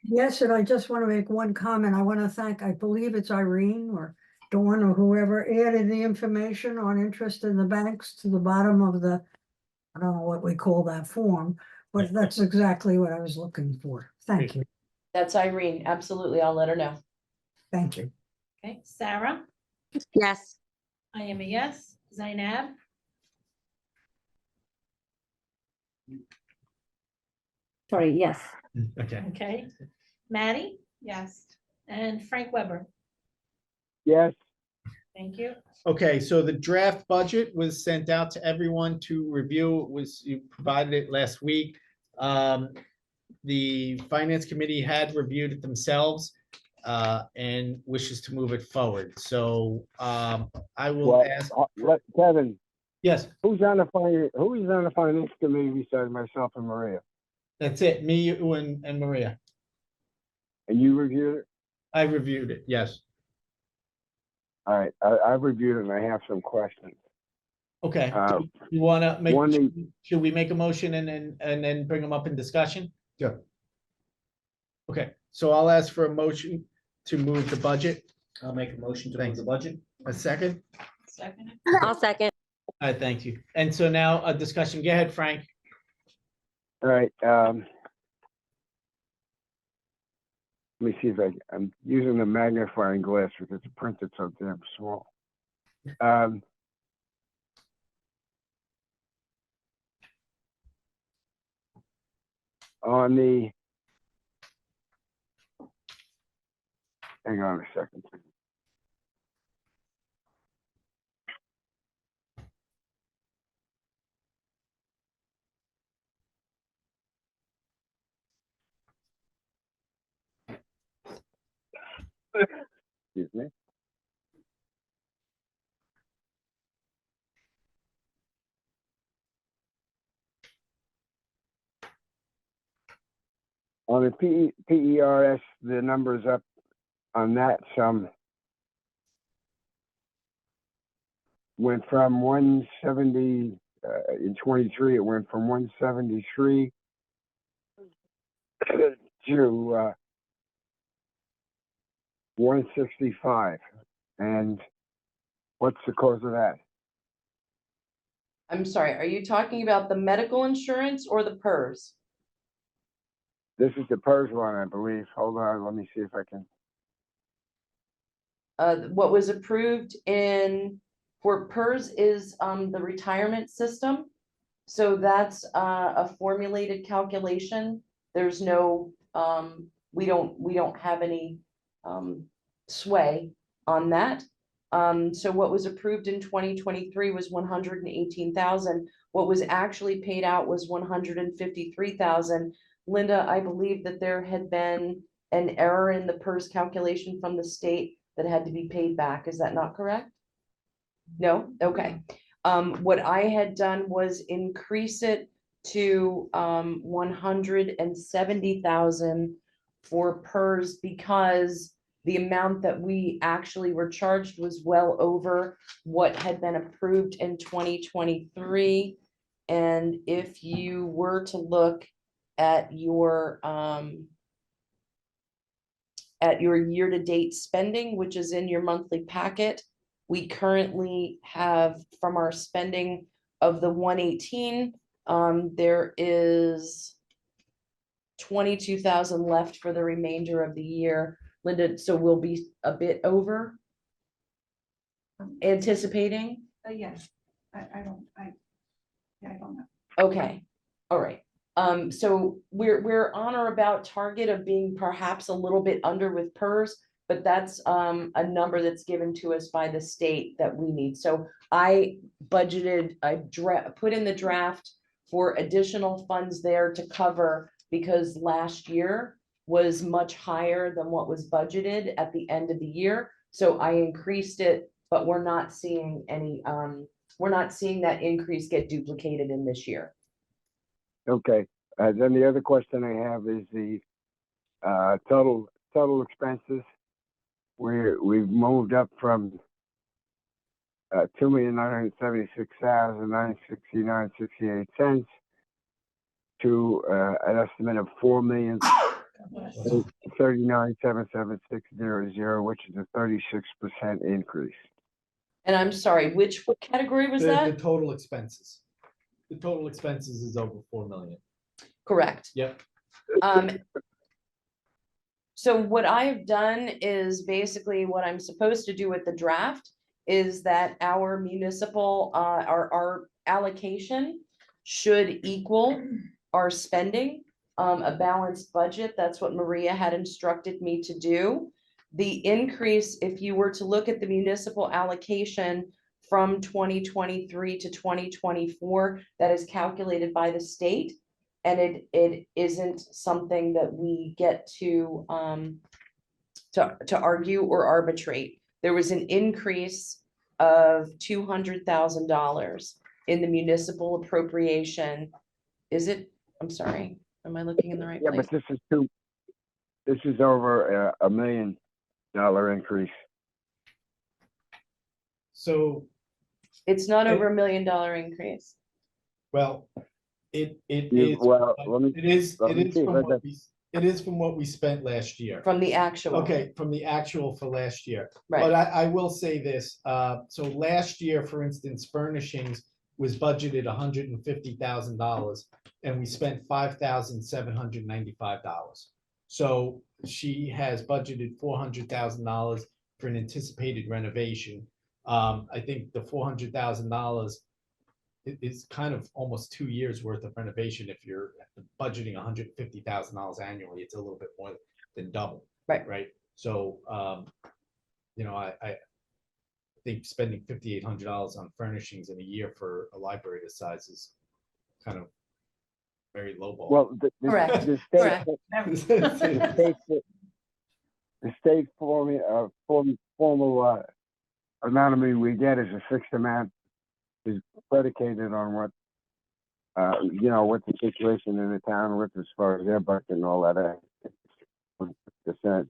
Yes, and I just want to make one comment. I want to thank, I believe it's Irene or Dawn or whoever added the information on interest in the banks to the bottom of the, I don't know what we call that form, but that's exactly what I was looking for. Thank you. That's Irene. Absolutely. I'll let her know. Thank you. okay, Sarah, Yes. I am a yes, Zainab, Sorry, yes. Okay. okay, Maddie, Yes. and Frank Weber. Yes. Thank you. Okay, so the draft budget was sent out to everyone to review. You provided it last week. The finance committee had reviewed it themselves and wishes to move it forward. So I will Well, ask. Kevin, Yes, who's on the finance committee besides myself and Maria? that's it. Me, you, and Maria. And you reviewed it? I reviewed it. Yes. All right, I've reviewed it and I have some questions. Okay, Uh, you wanna make, one is- should we make a motion and then bring them up in discussion? Yeah. Okay, so I'll ask for a motion to move the budget. I'll make a motion to move Thanks. the budget. A second? Second. I'll second. All right, thank you. And so now a discussion. Go ahead, Frank. All right, let me see if I'm using the magnifying glass because the print is so damn small. On the, hang on a second. Excuse me. On the PERS, the numbers up on that some went from 170 in 23. It went from 173 to 165. And what's the cause of that? I'm sorry, are you talking about the medical insurance or the PERS? This is the PERS one, I believe. Hold on, let me see if I can. What was approved for PERS is the retirement system. So that's a formulated calculation. There's no, we don't have any sway on that. So what was approved in 2023 was 118,000. What was actually paid out was 153,000. Linda, I believe that there had been an error in the PERS calculation from the state that had to be paid back. Is that not correct? No? Okay. What I had done was increase it to 170,000 for PERS because the amount that we actually were charged was well over what had been approved in 2023. And if you were to look at your year-to-date spending, which is in your monthly packet, we currently have from our spending of the 118, there is 22,000 left for the remainder of the year. Linda, so we'll be a bit over anticipating? Yes, I don't know. Okay, all right. So we're on or about target of being perhaps a little bit under with PERS, but that's a number that's given to us by the state that we need. So I budgeted, put in the draft for additional funds there to cover because last year was much higher than what was budgeted at the end of the year. So I increased it, but we're not seeing any, we're not seeing that increase get duplicated in this year. Okay, then the other question I have is the total expenses. We've moved up from 2,976,969.68 to an estimate of 4,039,776.00, which is a 36% increase. And I'm sorry, which category was The that? total expenses. The total expenses is over 4 million. Correct. Yep. So what I've done is basically what I'm supposed to do with the draft is that our municipal, our allocation should equal our spending, a balanced budget. That's what Maria had instructed me to do. The increase, if you were to look at the municipal allocation from 2023 to 2024, that is calculated by the state. And it isn't something that we get to argue or arbitrate. There was an increase of $200,000 in the municipal appropriation. Is it? I'm sorry. Am I looking in the right Yeah, place? but this is over $1 million increase. So It's not over $1 million increase. Well, it You- is, well, let me- it is, let it me is see if from I what got- it is from what we spent last year. From the actual. Okay, from the actual for last year. Right. But I will say this, so last year, for instance, furnishings was budgeted $150,000 and we spent $5,795. So she has budgeted $400,000 for an anticipated renovation. I think the $400,000 is kind of almost 2 years worth of renovation. If you're budgeting $150,000 annually, it's a little bit more than double. Right. Right. So, you know, I think spending $5,800 on furnishings in a year for a library this size is kind of very low ball. Well, Correct. the state, Correct. the state formal amount of money we get is a fixed amount, is predicated on what, you know, what the situation in the town with as far as their budget and all that. Percent.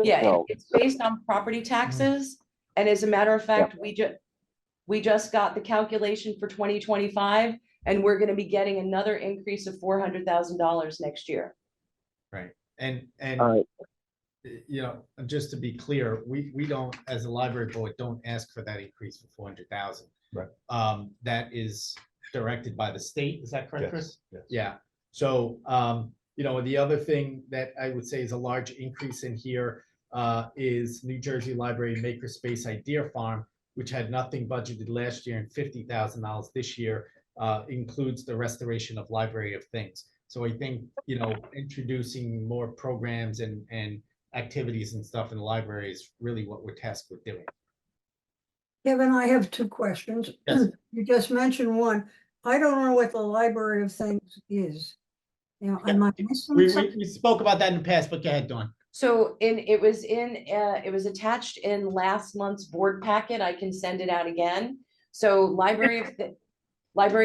Yeah, So, it's based on property taxes, and as a matter of fact, we just got the calculation for 2025, and we're gonna be getting another increase of $400,000 next year. Right. And all right, you know, just to be clear, we don't, as a library board, don't ask for that increase for 400,000. Right. That is directed by the state. Is that correct, Yes, Chris? yes. Yeah. So, you know, the other thing that I would say is a large increase in here is New Jersey Library Makerspace Idea Farm, which had nothing budgeted last year and $50,000 this year, includes the restoration of Library of Things. So I think, you know, introducing more programs and activities and stuff in the library is really what we're tasked with doing. Kevin, I have two questions. Yes. You just mentioned one. I don't know what the Library of Things is. You know, am I missing something? We spoke about that in the past, but go ahead, Dawn. So it was attached in last month's board packet. I can send it out again. So Library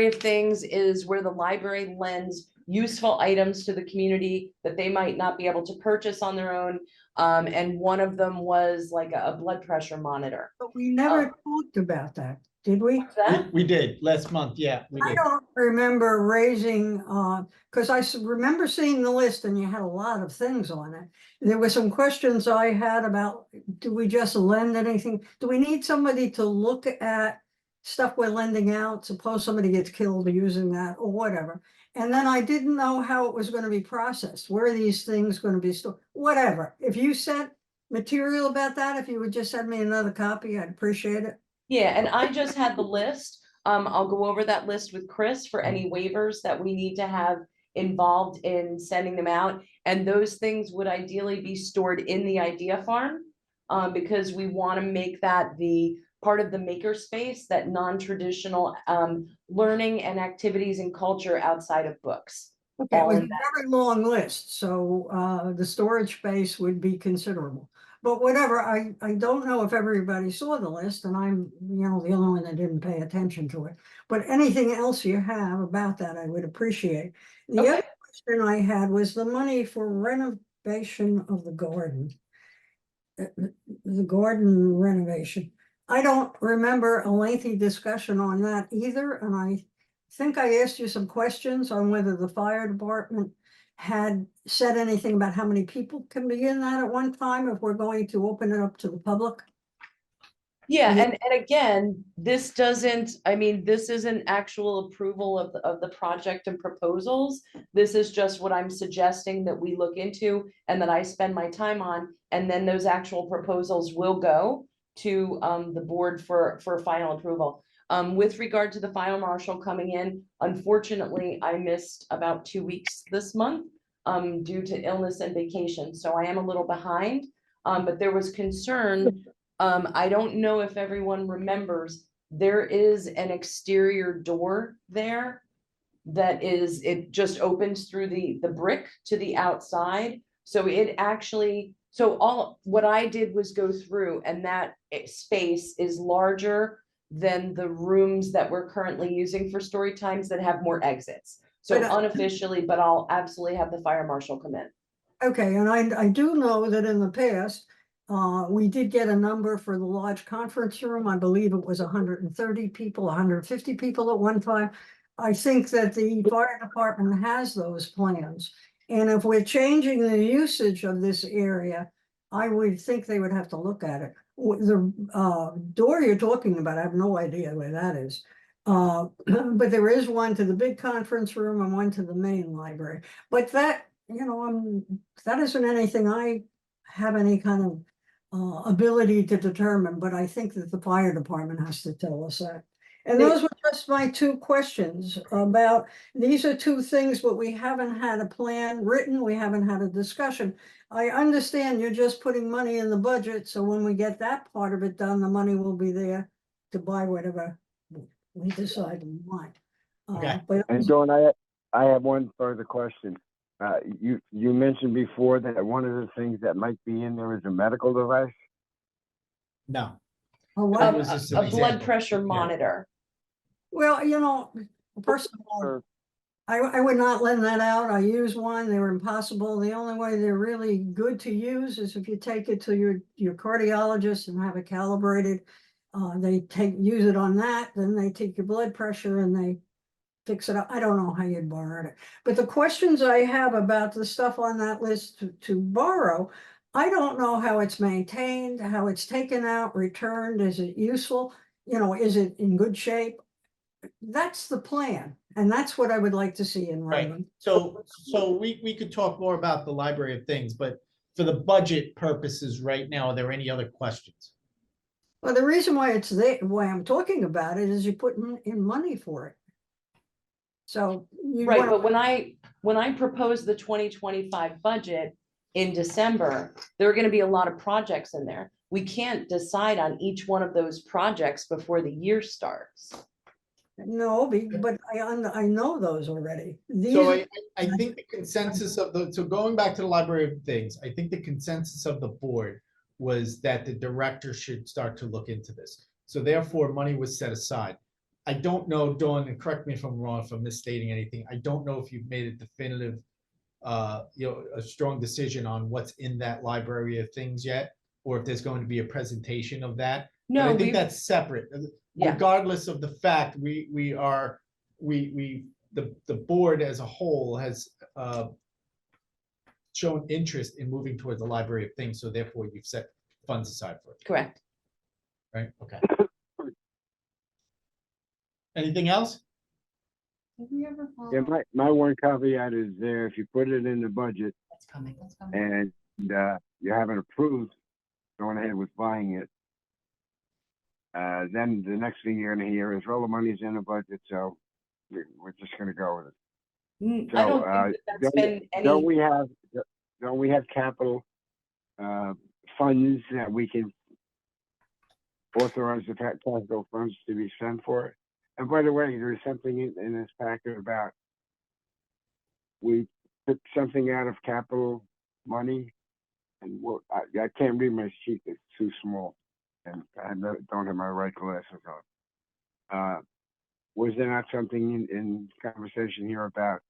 of Things is where the library lends useful items to the community that they might not be able to purchase on their own. And one of them was like a blood pressure monitor. But we never talked about that, did we? What's that? We did last month. Yeah, we I did. don't remember raising, because remember seeing the list and you had a lot of things on it. There were some questions I had about, do we just lend anything? Do we need somebody to look at stuff we're lending out? Suppose somebody gets killed using that or whatever. And then I didn't know how it was going to be processed. Where are these things going to be stored? Whatever. If you sent material about that, if you would just send me another copy, I'd appreciate it. Yeah, and I just had the list. I'll go over that list with Chris for any waivers that we need to have involved in sending them out. And those things would ideally be stored in the idea farm, because we want to make that the part of the makerspace, that non-traditional learning and activities and culture outside of books. Okay, it all was a in that. very long list, so the storage space would be considerable. But whatever, I don't know if everybody saw the list, and I'm, you know, the only one that didn't pay attention to it. But anything else you have about that, I would appreciate. The other question I had was the money for renovation of the garden. The garden renovation. I don't remember a lengthy discussion on that either, and I think I asked you some questions on whether the fire department had said anything about how many people can be in that at one time, if we're going to open it up to the public. Yeah, and again, this isn't actual approval of the project and proposals. This is just what I'm suggesting that we look into and that I spend my time on, and then those actual proposals will go to the board for final approval. With regard to the fire marshal coming in, unfortunately, I missed about 2 weeks this month due to illness and vacation, so I am a little behind. But there was concern. I don't know if everyone remembers, there is an exterior door there that it just opens through the brick to the outside. So it actually, what I did was go through, and that space is larger than the rooms that we're currently using for story times that have more exits. So unofficially, but I'll absolutely have the fire marshal come in. Okay, and I do know that in the past, We did get a number for the large conference room. I believe it was 130 people, 150 people at one time. I think that the fire department has those plans. And if we're changing the usage of this area, I would think they would have to look at it. The door you're talking about, I have no idea where that is. But there is one to the big conference room and one to the main library. But that, that isn't anything I have any kind of ability to determine, but I think that the fire department has to tell us that. And those were just my two questions about, these are two things, but we haven't had a plan written, we haven't had a discussion. I understand you're just putting money in the budget, so when we get that part of it done, the money will be there to buy whatever we decide we want. Okay. But And Dawn, I have one further question. You mentioned before that one of the things that might be in there is a medical device. No. Oh, what? That was just an A blood example. pressure Yeah. monitor. Well, first of all, Or- I would not lend that out. I use one. They were impossible. The only way they're really good to use is if you take it to your cardiologist and have it calibrated. They use it on that, then they take your blood pressure and they fix it up. I don't know how you'd borrow it. But the questions I have about the stuff on that list to borrow, I don't know how it's maintained, how it's taken out, returned. Is it useful? Is it in good shape? That's the plan, and that's what I would like to see in Right, writing. so we could talk more about the library of things, but for the budget purposes right now, are there any other questions? Well, the reason why it's there, why I'm talking about it is you put in money for it. So you Right, wanna- but when I proposed the 2025 budget in December, there are gonna be a lot of projects in there. We can't decide on each one of those projects before the year starts. No, but I know those already. So These, I think the consensus so going back to the library of things, I think the consensus of the board was that the director should start to look into this. So therefore, money was set aside. I don't know, Dawn, and correct me if I'm wrong, if I'm misstating anything. I don't know if you've made a definitive, a strong decision on what's in that library of things yet, or if there's going to be a presentation of that. But I No, think we, that's separate. Yeah. Regardless of the fact, the board as a whole has shown interest in moving towards the library of things, so therefore you've set funds aside for it, correct. right? Okay. Anything else? Have we ever Yeah, followed? my one caveat is there, if you put it in the budget That's coming. and you haven't approved going ahead with buying it, then the next thing you're gonna hear is, well, the money's in the budget, so we're just gonna go with it. I don't So, think that's been Don't any, we have capital funds that we can authorize the capital funds to be spent for it? And by the way, there's something in this packet about we took something out of capital money, and I can't read my sheet, it's too small, and I don't have my right glasses on. Was there not something in conversation here about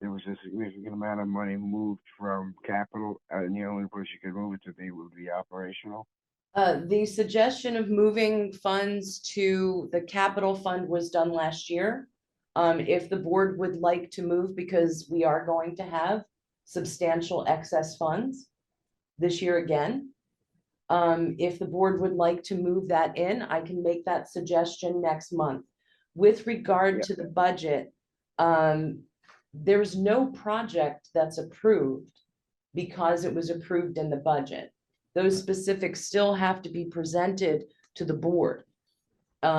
there was a significant amount of money moved from capital, and the only place you could move it to would be operational? the suggestion of moving funds to the capital fund was done last year. If the board would like to move, because we are going to have substantial excess funds this year again. If the board would like to move that in, I can make that suggestion next month. With regard to the budget, there's no project that's approved because it was approved in the budget. Those specifics still have to be presented to the board. There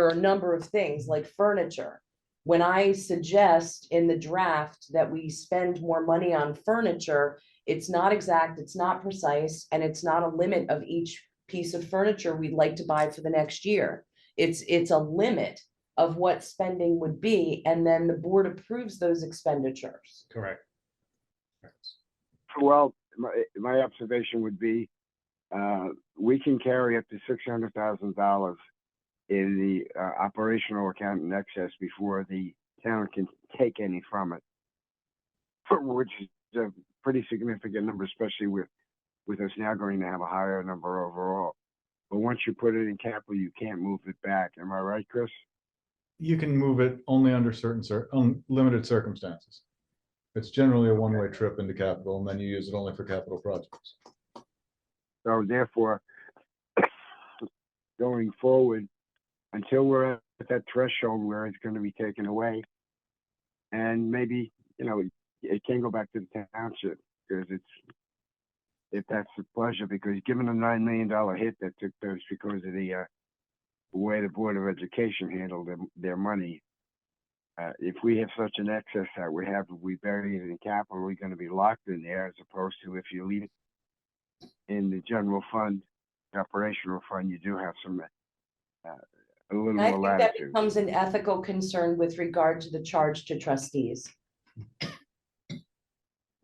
are a number of things like furniture. When I suggest in the draft that we spend more money on furniture, it's not exact, it's not precise, and it's not a limit of each piece of furniture we'd like to buy for the next year. It's a limit of what spending would be, and then the board approves those expenditures. Correct. Well, my observation would be, we can carry up to $600,000 in the operational account in excess before the town can take any from it, which is a pretty significant number, especially with with us now going to have a higher number overall. But once you put it in capital, you can't move it back. Am I right, Chris? You can move it only under limited circumstances. It's generally a one-way trip into capital, and then you use it only for capital projects. So therefore, going forward, until we're at that threshold where it's going to be taken away, and maybe, you know, it can go back to the township, because if that's the pleasure, because given a $9 million hit that took place because of the way the Board of Education handled their money, if we have such an excess that we bury it in capital, we're going to be locked in there, as opposed to if you leave it in the general fund, the operational fund, you do have some a little I more think that latitude. becomes an ethical concern with regard to the charge to trustees,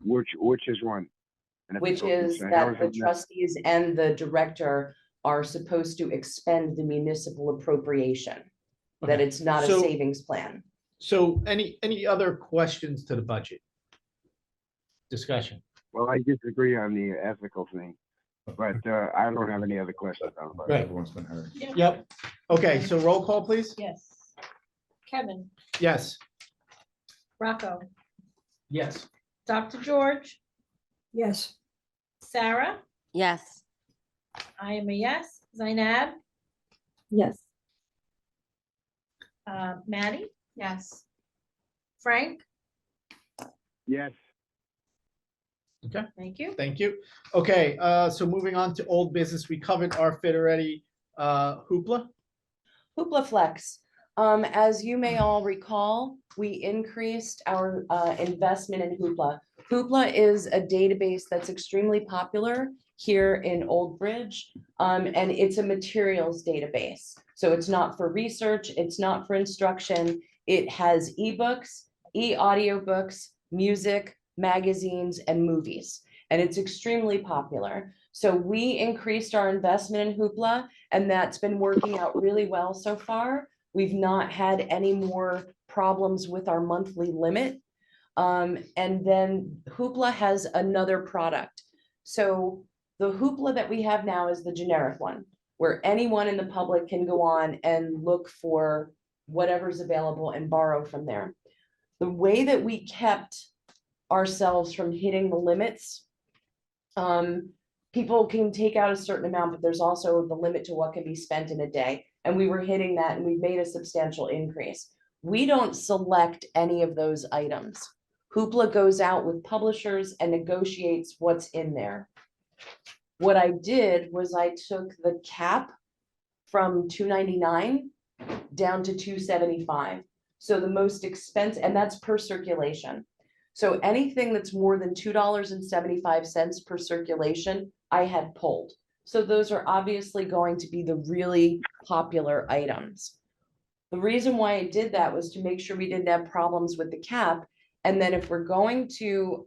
Which is one? An which ethical is concern. How that the is it trustees and the director are supposed to expend the municipal appropriation, that Okay, it's not a so- savings plan. So any other questions to the budget? Discussion. Well, I disagree on the ethical thing, but I don't have any other questions on it. Right. Everyone's been heard. Yep. Okay, so roll call, please. Yes. Kevin, Yes. Rocco, Yes. Dr. George, Yes, Sarah, Yes. I am a yes. Zainab, Yes. Maddie, Yes. Frank, Yes. thank you. Thank you. Okay, so moving on to old business, we covered our fit already. Hoopla. Hoopla Flex. As you may all recall, we increased our investment in Hoopla. Hoopla is a database that's extremely popular here in Old Bridge, and it's a materials database. So it's not for research, it's not for instruction. It has ebooks, e-audiobooks, music, magazines, and movies, and it's extremely popular. So we increased our investment in Hoopla, and that's been working out really well so far. We've not had any more problems with our monthly limit. And then Hoopla has another product. So the Hoopla that we have now is the generic one, where anyone in the public can go on and look for whatever's available and borrow from there. The way that we kept ourselves from hitting the limits, people can take out a certain amount, but there's also the limit to what can be spent in a day. And we were hitting that, and we've made a substantial increase. We don't select any of those items. Hoopla goes out with publishers and negotiates what's in there. What I did was I took the cap from $2.99 down to $2.75. So the most expensive, and that's per circulation. So anything that's more than $2.75 per circulation, I had pulled. So those are obviously going to be the really popular items. The reason why I did that was to make sure we didn't have problems with the cap. And then if we're going to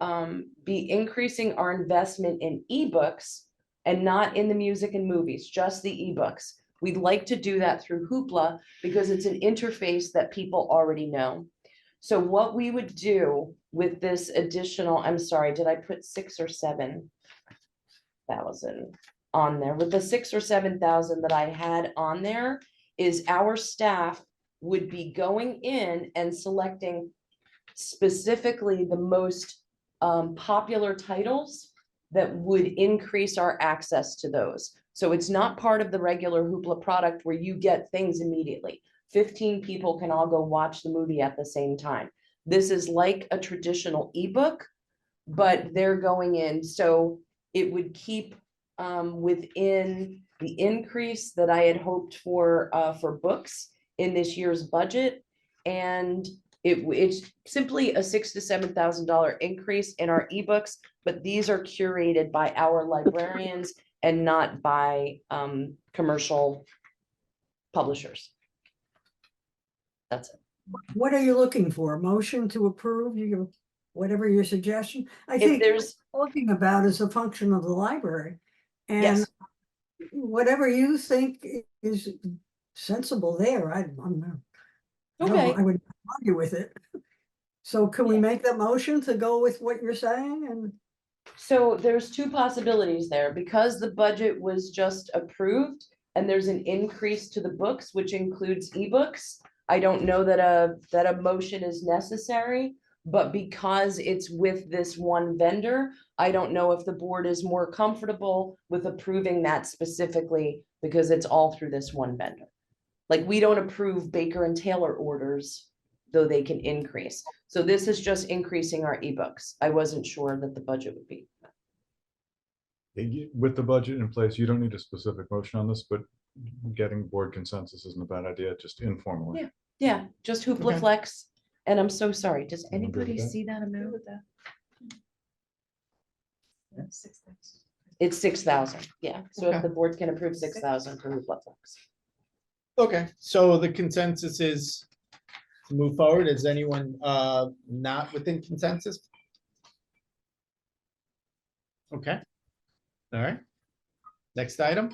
be increasing our investment in ebooks and not in the music and movies, just the ebooks, we'd like to do that through Hoopla because it's an interface that people already know. So what we would do with this additional, I'm sorry, did I put 6 or 7,000 on there? With the 6 or 7,000 that I had on there, is our staff would be going in and selecting specifically the most popular titles that would increase our access to those. So it's not part of the regular Hoopla product where you get things immediately. 15 people can all go watch the movie at the same time. This is like a traditional ebook, but they're going in. So it would keep within the increase that I had hoped for books in this year's budget. And it's simply a $6,000 to $7,000 increase in our ebooks, but these are curated by our librarians and not by commercial publishers. That's it. what are you looking for? A motion to approve, whatever your suggestion? I If think there's, talking about is a function of the library. And yes, whatever you think is sensible there, I don't know. okay. I would argue with it. So can we make that motion to go with what you're saying? And So there's two possibilities there, because the budget was just approved and there's an increase to the books, which includes ebooks. I don't know that a motion is necessary, but because it's with this one vendor, I don't know if the board is more comfortable with approving that specifically because it's all through this one vendor. Like, we don't approve Baker and Taylor orders, though they can increase. So this is just increasing our ebooks. I wasn't sure that the budget would be. With the budget in place, you don't need a specific motion on this, but getting board consensus isn't a bad idea, just informally. Yeah. Yeah, just hoopla Okay. flex. And I'm so sorry. Does I'm good with anybody that. see that amount? Yeah, 6,000. It's 6,000. Yeah. So if Okay. the board can approve 6,000 for hoopla flex. Okay, so the consensus is to move forward. Is anyone not within consensus? Okay. All right. Next item.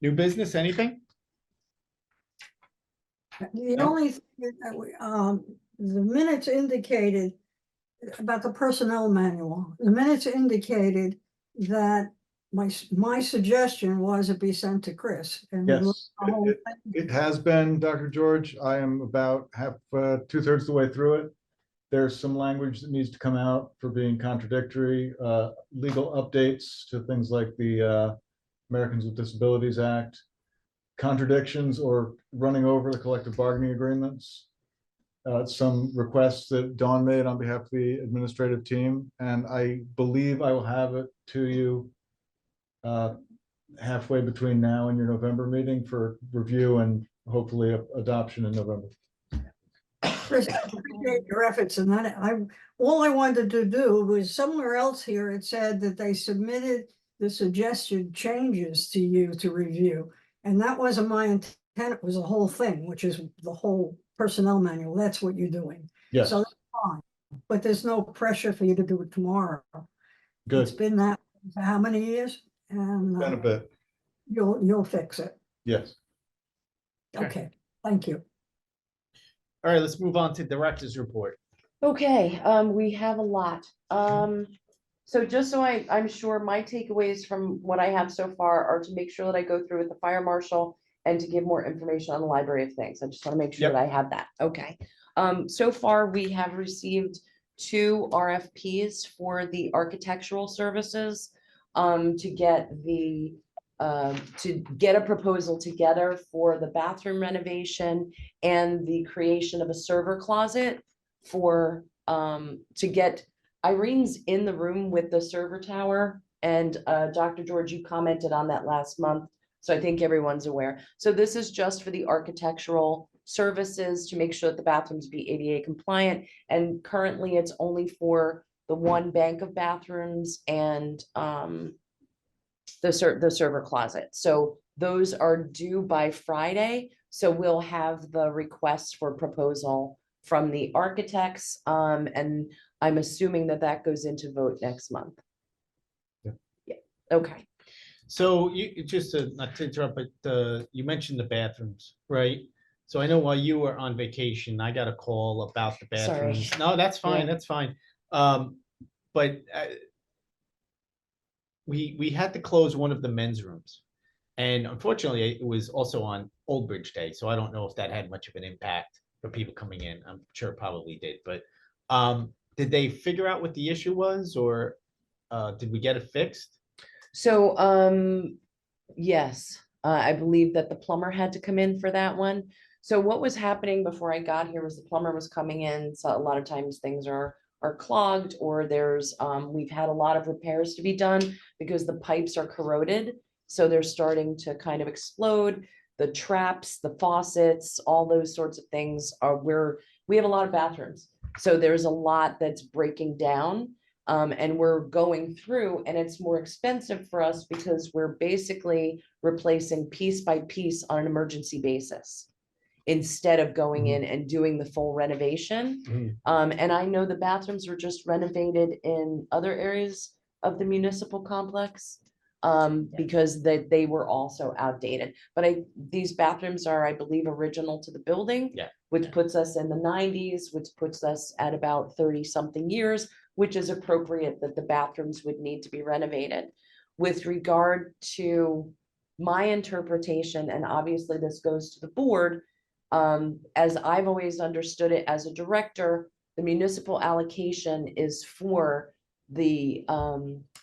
New business, anything? The No? only, thing that the minutes indicated about the personnel manual, the minutes indicated that my suggestion was it be sent to Chris. And we looked Yes, the whole it- thing. it has been, Dr. George. I am about half, 2/3 the way through it. There's some language that needs to come out for being contradictory, legal updates to things like the Americans with Disabilities Act, contradictions or running over the collective bargaining agreements. Some requests that Dawn made on behalf of the administrative team, and I believe I will have it to you halfway between now and your November meeting for review and hopefully adoption in November. Chris, I appreciate your efforts and that all I wanted to do was somewhere else here, it said that they submitted the suggested changes to you to review. And that wasn't my intent, it was the whole thing, which is the whole personnel manual. That's what you're doing. Yes, So that's fine, but there's no pressure for you to do it tomorrow. It's good. been that for how many years? And Been a bit. you'll fix it. Yes. Okay. Okay, thank you. All right, let's move on to director's report. Okay, we have a lot. So just so I'm sure my takeaways from what I have so far are to make sure that I go through with the fire marshal and to give more information on the library of things. I just want to make sure Yep. that I have that. Okay. So far we have received 2 RFPs for the architectural services to get a proposal together for the bathroom renovation and the creation of a server closet for to get Irene's in the room with the server tower, and Dr. George, you commented on that last month, so I think everyone's aware. So this is just for the architectural services to make sure that the bathrooms be ADA compliant, and currently it's only for the one bank of bathrooms and the server closet. So those are due by Friday, so we'll have the requests for proposal from the architects, and I'm assuming that that goes into vote next month. Yeah. Yeah, okay. So you, just to, not to interrupt, but you mentioned the bathrooms, right? So I know while you were on vacation, I got a call about the Sorry. bathrooms. No, that's fine, Yeah. that's fine. But we had to close one of the men's rooms. And unfortunately, it was also on Old Bridge Day, so I don't know if that had much of an impact for people coming in. I'm sure it probably did, but did they figure out what the issue was, or did we get it fixed? So, yes, I believe that the plumber had to come in for that one. So what was happening before I got here was the plumber was coming in, so a lot of times things are clogged, or there's, we've had a lot of repairs to be done because the pipes are corroded. So they're starting to kind of explode. The traps, the faucets, all those sorts of things are we have a lot of bathrooms. So there's a lot that's breaking down. And we're going through, and it's more expensive for us because we're basically replacing piece by piece on an emergency basis instead of going in and doing the full renovation. And I know the bathrooms were just renovated in other areas of the municipal complex. because they were also outdated. But these bathrooms are, I believe, original to the building. Yeah. Which puts us in the 90s, which puts us at about 30-something years, which is appropriate that the bathrooms would need to be renovated. With regard to my interpretation, and obviously this goes to the board, as I've always understood it as a director, the municipal allocation is for the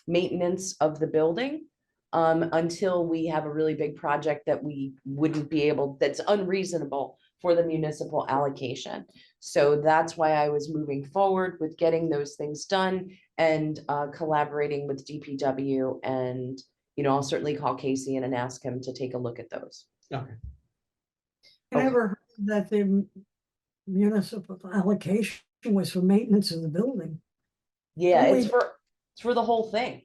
maintenance of the building until we have a really big project that we wouldn't be able, that's unreasonable for the municipal allocation. So that's why I was moving forward with getting those things done and collaborating with DPW. And, I'll certainly call Casey and ask him to take a look at those. Okay. I never heard that the municipal allocation was for maintenance of the building. Yeah, Oh, it's for the whole thing.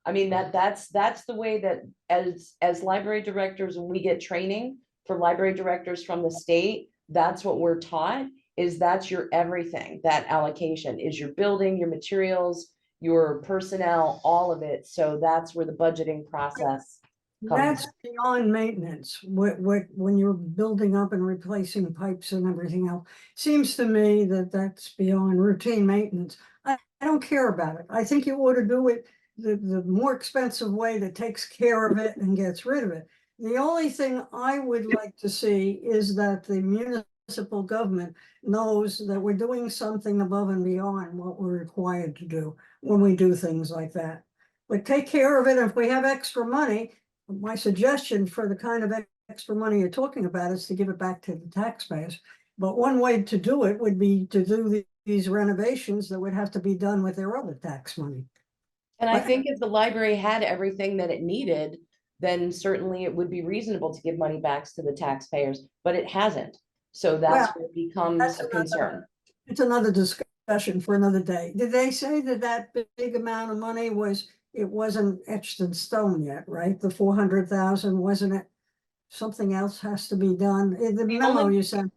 I mean, that's the way that as library directors, when we get training for library directors from the state, that's what we're taught, is that's your everything. That allocation is your building, your materials, your personnel, all of it. So that's where the budgeting process comes. That's beyond maintenance, when you're building up and replacing pipes and everything else. Seems to me that that's beyond routine maintenance. I don't care about it. I think you ought to do it the more expensive way that takes care of it and gets rid of it. The only thing I would like to see is that the municipal government knows that we're doing something above and beyond what we're required to do when we do things like that. But take care of it. If we have extra money, my suggestion for the kind of extra money you're talking about is to give it back to the taxpayers. But one way to do it would be to do these renovations that would have to be done with their other tax money. And I think if the library had everything that it needed, then certainly it would be reasonable to give money back to the taxpayers, but it hasn't. So that's where it becomes a concern. It's another discussion for another day. Did they say that big amount of money it wasn't etched in stone yet, right? The 400,000, wasn't it? Something else has to be done. In the memo you sent.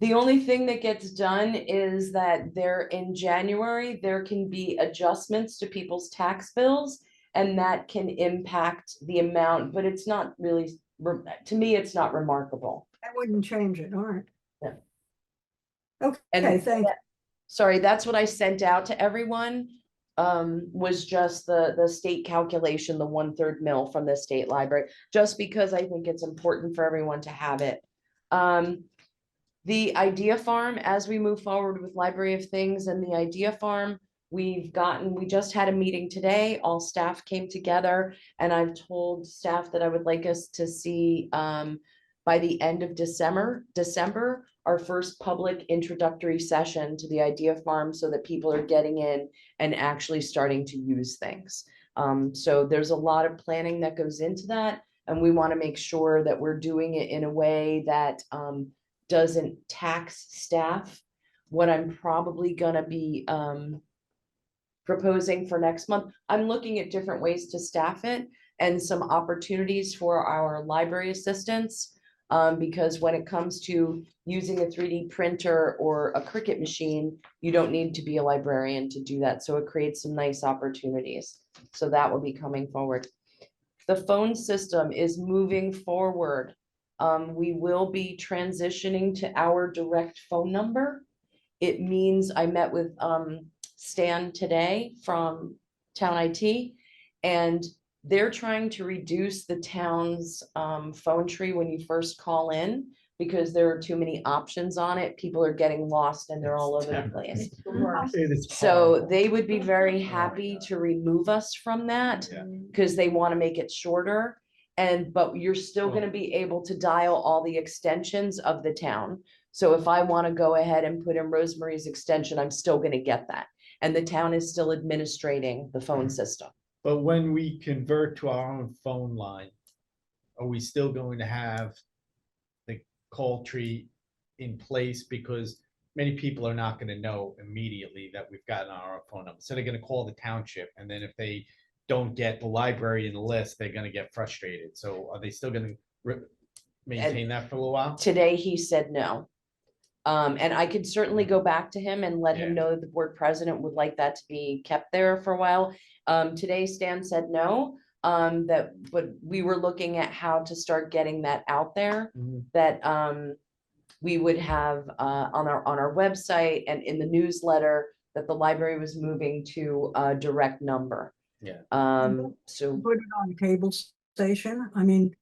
The only thing that gets done is that in January, there can be adjustments to people's tax bills, and that can impact the amount, but it's not really, to me, it's not remarkable. I wouldn't change it, all right. Yeah. Okay, And thank you. Sorry, that's what I sent out to everyone, was just the state calculation, the 1/3 mil from the state library, just because I think it's important for everyone to have it. The idea farm, as we move forward with Library of Things and the idea farm, we just had a meeting today, all staff came together, and I've told staff that I would like us to see by the end of December, our first public introductory session to the idea farm, so that people are getting in and actually starting to use things. So there's a lot of planning that goes into that, and we want to make sure that we're doing it in a way that doesn't tax staff. What I'm probably gonna be proposing for next month, I'm looking at different ways to staff it and some opportunities for our library assistants. Because when it comes to using a 3D printer or a Cricut machine, you don't need to be a librarian to do that. So it creates some nice opportunities. So that will be coming forward. The phone system is moving forward. We will be transitioning to our direct phone number. It means I met with Stan today from Town IT, and they're trying to reduce the town's phone tree when you first call in, because there are too many options on it. People are getting lost and they're all over the place. So they would be very happy to remove us from that, because they want to make it shorter. But you're still going to be able to dial all the extensions of the town. So if I want to go ahead and put in Rosemary's extension, I'm still going to get that. And the town is still administrating the phone system. But when we convert to our own phone line, are we still going to have the call tree in place? Because many people are not going to know immediately that we've gotten our own phone number. So they're going to call the township, and then if they don't get the library in the list, they're going to get frustrated. So are they still going to maintain that for a little while? Today, he said no. And I could certainly go back to him and let him know that the board president would like that to be kept there for a while. Today, Stan said no. but we were looking at how to start getting that out there, Mhm. that, we would have, on our website and in the newsletter, that the library was moving to a direct number. Yeah. So, Put it on cable station. I mean,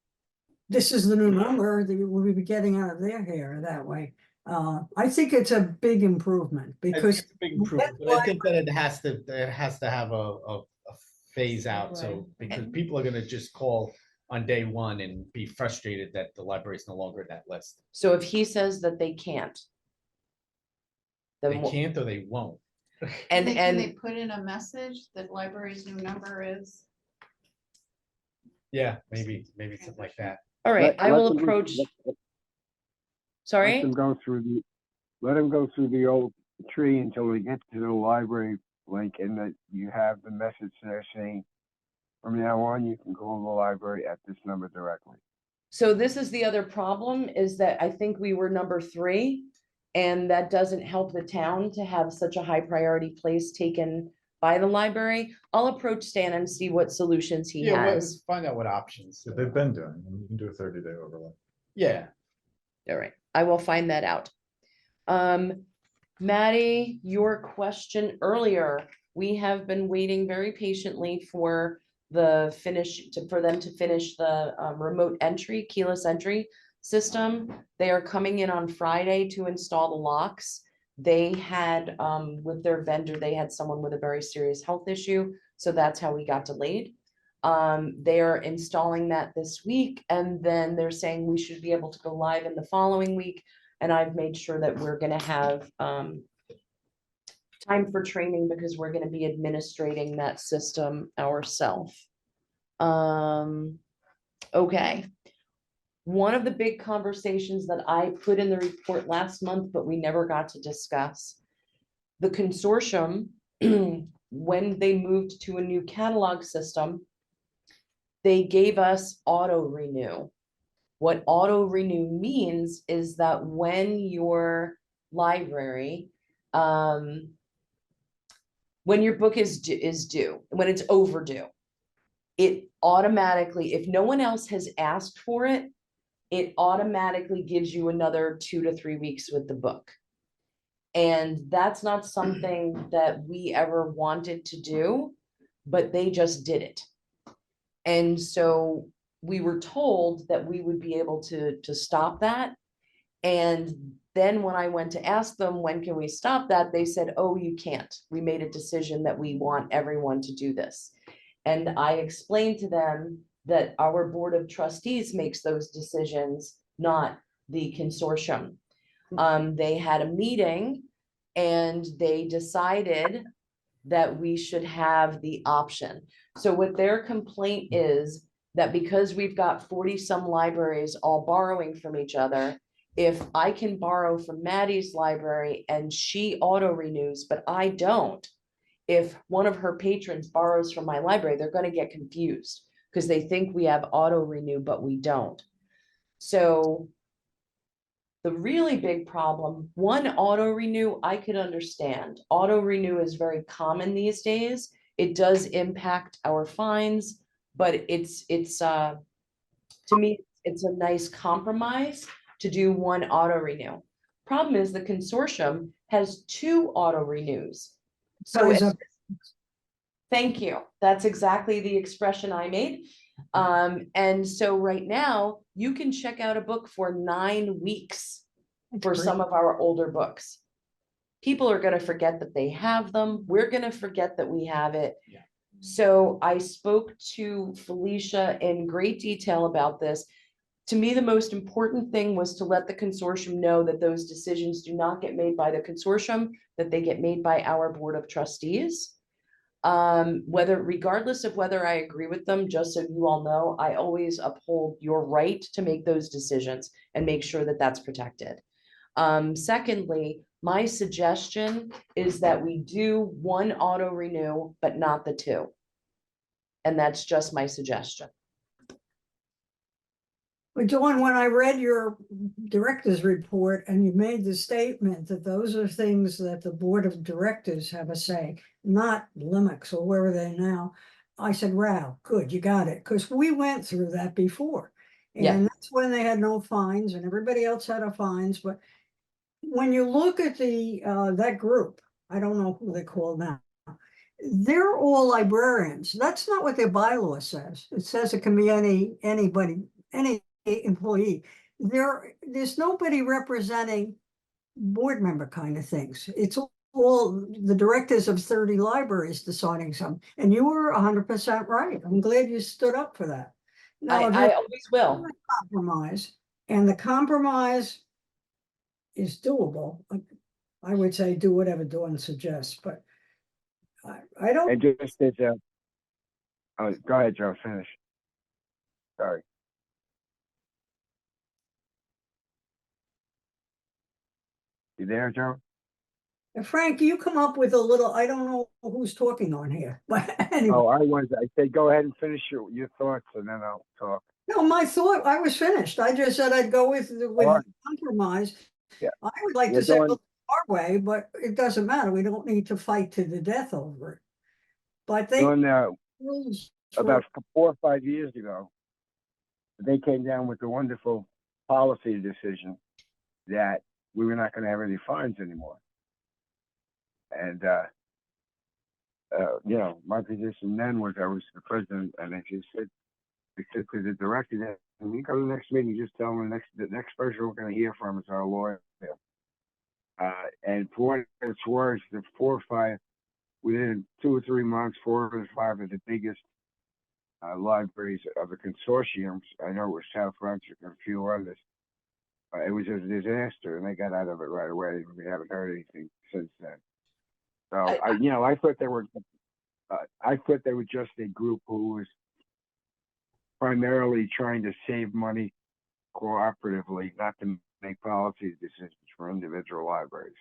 this is the new number that you will be getting out of their hair that way. I think it's a big improvement I think because it's a big improvement, but I think that it has to have a phase out, so, because people are gonna just call on day one and be frustrated that the library is no longer in that list. so if he says that they can't. They Then, can't or they won't. and, Can they and, put in a message that library's new number is? Yeah, maybe something like that. all right, I will Let them- approach, let sorry? them go through let him go through the old tree until he gets to the library link, and that you have the message there saying, from now on, you can call the library at this number directly. So this is the other problem, is that I think we were number 3, and that doesn't help the town to have such a high priority place taken by the library. I'll approach Stan and see what solutions he Yeah, has. find out what options. that they've been doing, and you can do a 30-day overlay. Yeah, All right, I will find that out. Maddie, your question earlier, we have been waiting very patiently for for them to finish the remote entry, keyless entry system. They are coming in on Friday to install the locks. They had, with their vendor, they had someone with a very serious health issue, so that's how we got delayed. They are installing that this week, and then they're saying we should be able to go live in the following week. And I've made sure that we're gonna have time for training, because we're gonna be administrating that system ourselves. Okay. One of the big conversations that I put in the report last month, but we never got to discuss, the consortium, when they moved to a new catalog system, they gave us auto renew. What auto renew means is that when your library, when your book is due, when it's overdue, it automatically, if no one else has asked for it, it automatically gives you another 2 to 3 weeks with the book. And that's not something that we ever wanted to do, but they just did it. And so we were told that we would be able to stop that. And then when I went to ask them, when can we stop that? They said, oh, you can't. We made a decision that we want everyone to do this. And I explained to them that our board of trustees makes those decisions, not the consortium. They had a meeting and they decided that we should have the option. So what their complaint is, that because we've got 40 some libraries all borrowing from each other, if I can borrow from Maddie's library and she auto renews, but I don't, if one of her patrons borrows from my library, they're going to get confused because they think we have auto renew, but we don't. So the really big problem, one, auto renew, I could understand. Auto renew is very common these days. It does impact our fines, but it's to me, it's a nice compromise to do one auto renew. Problem is the consortium has 2 auto renews. So thank you. That's exactly the expression I made. And so right now you can check out a book for 9 weeks for some of our older books. People are going to forget that they have them. We're going to forget that we have it. Yeah. So I spoke to Felicia in great detail about this. To me, the most important thing was to let the consortium know that those decisions do not get made by the consortium, that they get made by our board of trustees. Regardless of whether I agree with them, just so you all know, I always uphold your right to make those decisions and make sure that that's protected. Secondly, my suggestion is that we do 1 auto renew, but not the 2. And that's just my suggestion. But Dawn, when I read your director's report and you made the statement that those are things that the board of directors have a say, not Limix or where are they now? I said, wow, good, you got it, because we went through that before. Yeah. And that's when they had no fines and everybody else had a fines, but when you look at the, that group, I don't know who they call now. They're all librarians. That's not what their bylaw says. It says it can be anybody, any employee. There's nobody representing board member kind of things. It's all the directors of 30 libraries deciding something. And you were 100% right. I'm glad you stood up for that. Now, I there's always will. a compromise, and the compromise is doable. I would say do whatever Dawn suggests, but I don't. And just as a, oh, go ahead, Joe, finish. Sorry. You there, Joe? Frank, you come up with a little, I don't know who's talking on here, but anyway. Oh, I said, go ahead and finish your thoughts and then I'll talk. No, my thought, I was finished. I just said I'd go with right. compromise. Yeah. I would like We're to say doing- well, our way, but it doesn't matter. We don't need to fight to the death over it. But they Doing, rules about 4 or 5 years ago, they came down with the wonderful policy decision that we were not going to have any fines anymore. And, you know, my position then was I was the president, and I just said to the director that when you go to the next meeting, just tell them the next person we're going to hear from is our lawyer. And for what it's worth, the 4 or 5, within 2 or 3 months, 4 or 5 of the biggest libraries of the consortiums, I know it was South Brunswick and a few others, it was a disaster, and they got out of it right away. We haven't heard anything since then. So I thought they were just a group who was primarily trying to save money cooperatively, not to make policy decisions for individual libraries.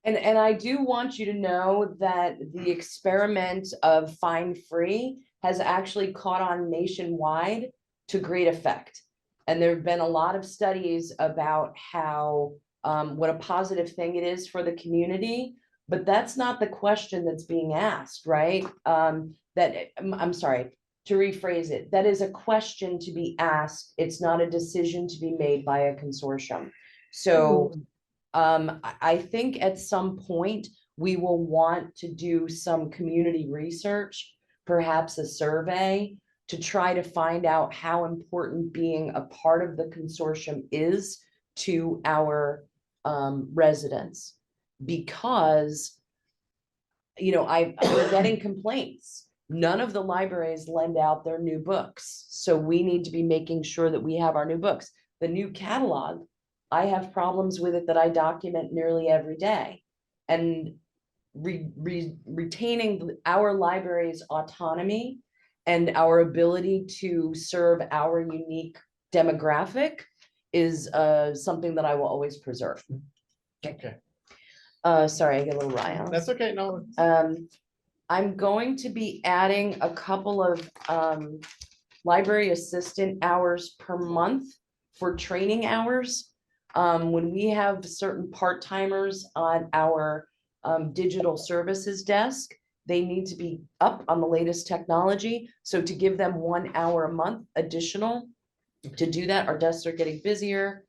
And I do want you to know that the experiment of fine-free has actually caught on nationwide to great effect. And there have been a lot of studies about how what a positive thing it is for the community, but that's not the question that's being asked, right? I'm sorry, to rephrase it, that is a question to be asked. It's not a decision to be made by a consortium. So I think at some point we will want to do some community research, perhaps a survey, to try to find out how important being a part of the consortium is to our residents. Because, you know, we're getting complaints. None of the libraries lend out their new books. So we need to be making sure that we have our new books. The new catalog, I have problems with it that I document nearly every day. And retaining our library's autonomy and our ability to serve our unique demographic is something that I will always preserve. Okay, Sorry, I get a little riled. that's okay. No, I'm going to be adding a couple of library assistant hours per month for training hours. When we have certain part-timers on our digital services desk, they need to be up on the latest technology. So to give them 1 hour a month additional to do that, our desks are getting busier.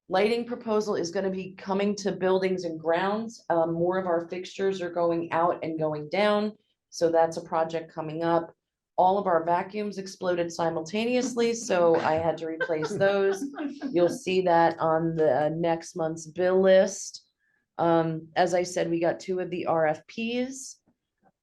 Lighting proposal is going to be coming to buildings and grounds. More of our fixtures are going out and going down. So that's a project coming up. All of our vacuums exploded simultaneously, so I had to replace those. You'll see that on the next month's bill list. As I said, we got 2 of the RFPs.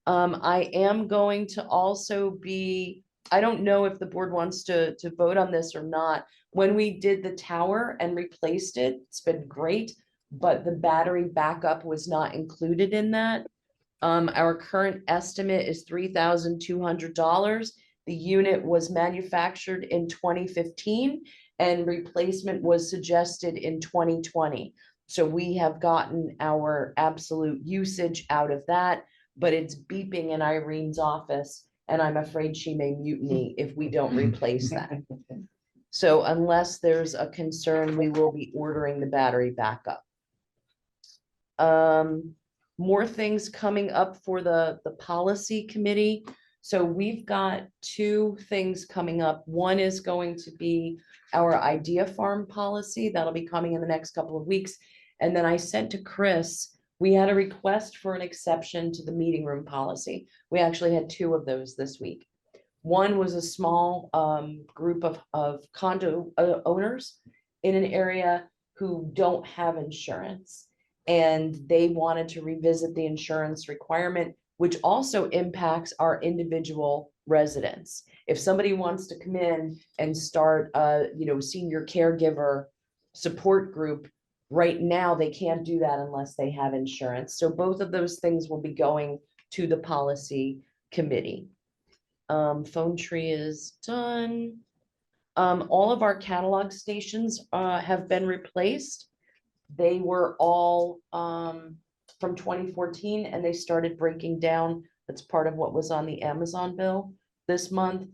I am going to also be, I don't know if the board wants to vote on this or not. When we did the tower and replaced it, it's been great, but the battery backup was not included in that. Our current estimate is $3,200. The unit was manufactured in 2015 and replacement was suggested in 2020. So we have gotten our absolute usage out of that, but it's beeping in Irene's office and I'm afraid she may mutiny if we don't replace that. So unless there's a concern, we will be ordering the battery backup. more things coming up for the policy committee. So we've got two things coming up. One is going to be our idea farm policy. That'll be coming in the next couple of weeks. And then I sent to Chris, we had a request for an exception to the meeting room policy. We actually had two of those this week. One was a small group of condo owners in an area who don't have insurance. And they wanted to revisit the insurance requirement, which also impacts our individual residents. If somebody wants to come in and start a, senior caregiver support group, right now, they can't do that unless they have insurance. So both of those things will be going to the policy committee. Phone tree is done. All of our catalog stations have been replaced. They were all from 2014 and they started breaking down. That's part of what was on the Amazon bill this month.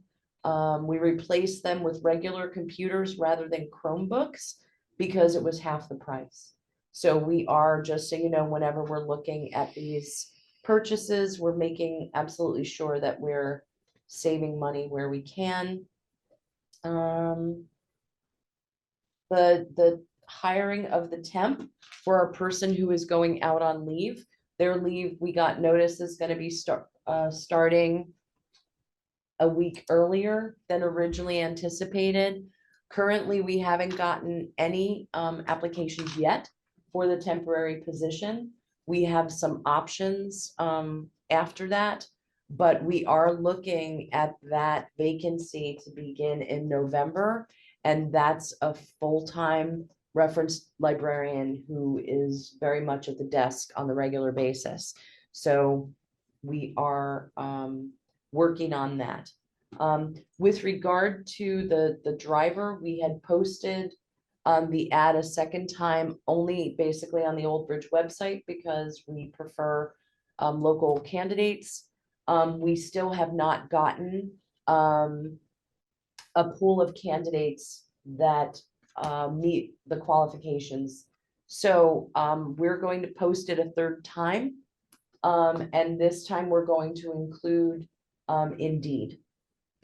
We replaced them with regular computers rather than Chromebooks because it was half the price. So we are, just so you know, whenever we're looking at these purchases, we're making absolutely sure that we're saving money where we can. The hiring of the temp for a person who is going out on leave. Their leave, we got notice, is going to be starting a week earlier than originally anticipated. Currently, we haven't gotten any applications yet for the temporary position. We have some options after that, but we are looking at that vacancy to begin in November. And that's a full-time reference librarian who is very much at the desk on the regular basis. So we are working on that. With regard to the driver, we had posted the ad a second time, only basically on the Old Bridge website because we prefer local candidates. We still have not gotten a pool of candidates that meet the qualifications. So we're going to post it a third time. And this time we're going to include Indeed,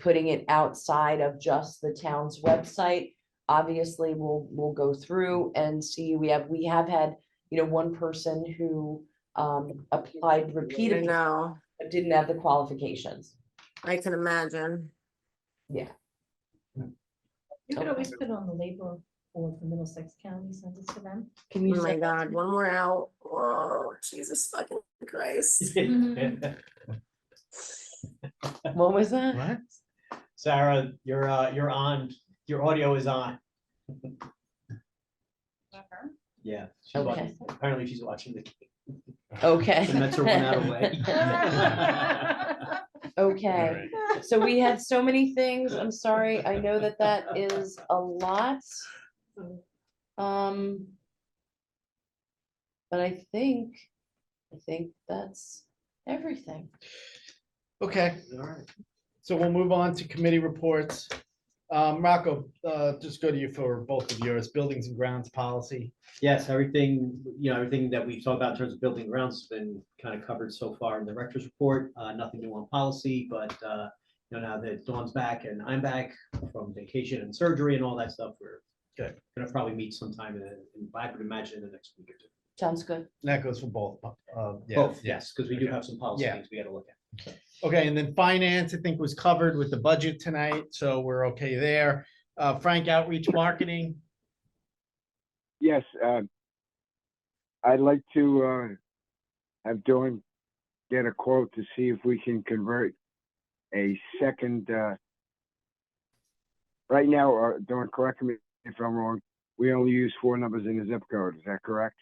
putting it outside of just the town's website. Obviously, we'll go through and see. We have had, one person who applied repeatedly, No, but didn't have the qualifications. I can imagine. Yeah. You could Okay. always put on the labor for the Middlesex County, send it to them. Can you Oh my send that God, to me? one more out. Whoa, Jesus fucking Christ. What was that? What? Sarah, you're on, your audio is on. Yeah. she's Okay. watching- Apparently she's watching the. Okay. The Mets are 1 out away. Okay, so we had so many things. I'm sorry. I know that is a lot. But I think that's everything. Okay, all right. So we'll move on to committee reports. Rocco, just go to you for both of yours, buildings and grounds policy. Yes, everything, everything that we've talked about in terms of building grounds has been kind of covered so far in the director's report. Nothing new on policy, but now that Dawn's back and I'm back from vacation and surgery and all that stuff, we're Good. gonna probably meet sometime I would imagine in the next week or two. Sounds good. That goes for both. Yeah, Both, yes, because we do Okay. have some policy Yeah. things we gotta look at. Okay, and then finance, I think, was covered with the budget tonight, so we're okay there. Frank, outreach marketing. Yes, I'd like to have Dawn get a quote to see if we can convert a second. Right now, Dawn, correct me if I'm wrong, we only use 4 numbers in the zip code, is that correct?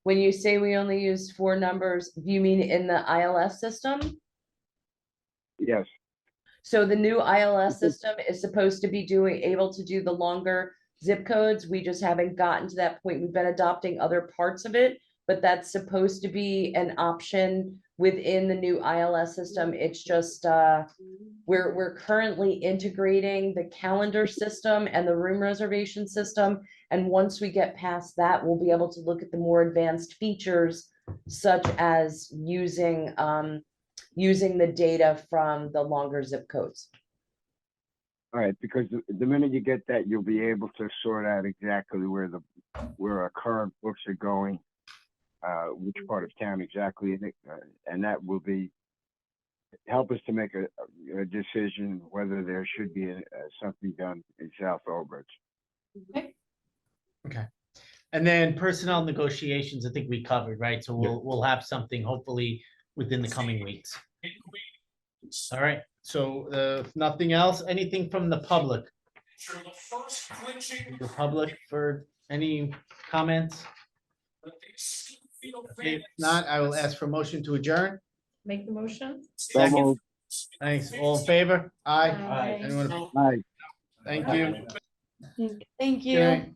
When you say we only use 4 numbers, do you mean in the ILS system? Yes. So the new ILS system is supposed to be able to do the longer zip codes. We just haven't gotten to that point. We've been adopting other parts of it, but that's supposed to be an option within the new ILS system. It's just, we're currently integrating the calendar system and the room reservation system. And once we get past that, we'll be able to look at the more advanced features, such as using the data from the longer zip codes. All right, because the minute you get that, you'll be able to sort out exactly where our current books are going, which part of town exactly, and that will help us to make a decision whether there should be something done in South Old Bridge. Okay. And then personnel negotiations, I think we covered, right? So we'll have something hopefully within the coming weeks. All right. So if nothing else, anything from the public? The public for any comments? Okay, if not, I will ask for motion to adjourn. Make the motion? So moved. Thanks. All in favor? Aye. Aye. Anyone? Aye. Thank you. Thank Good you. night.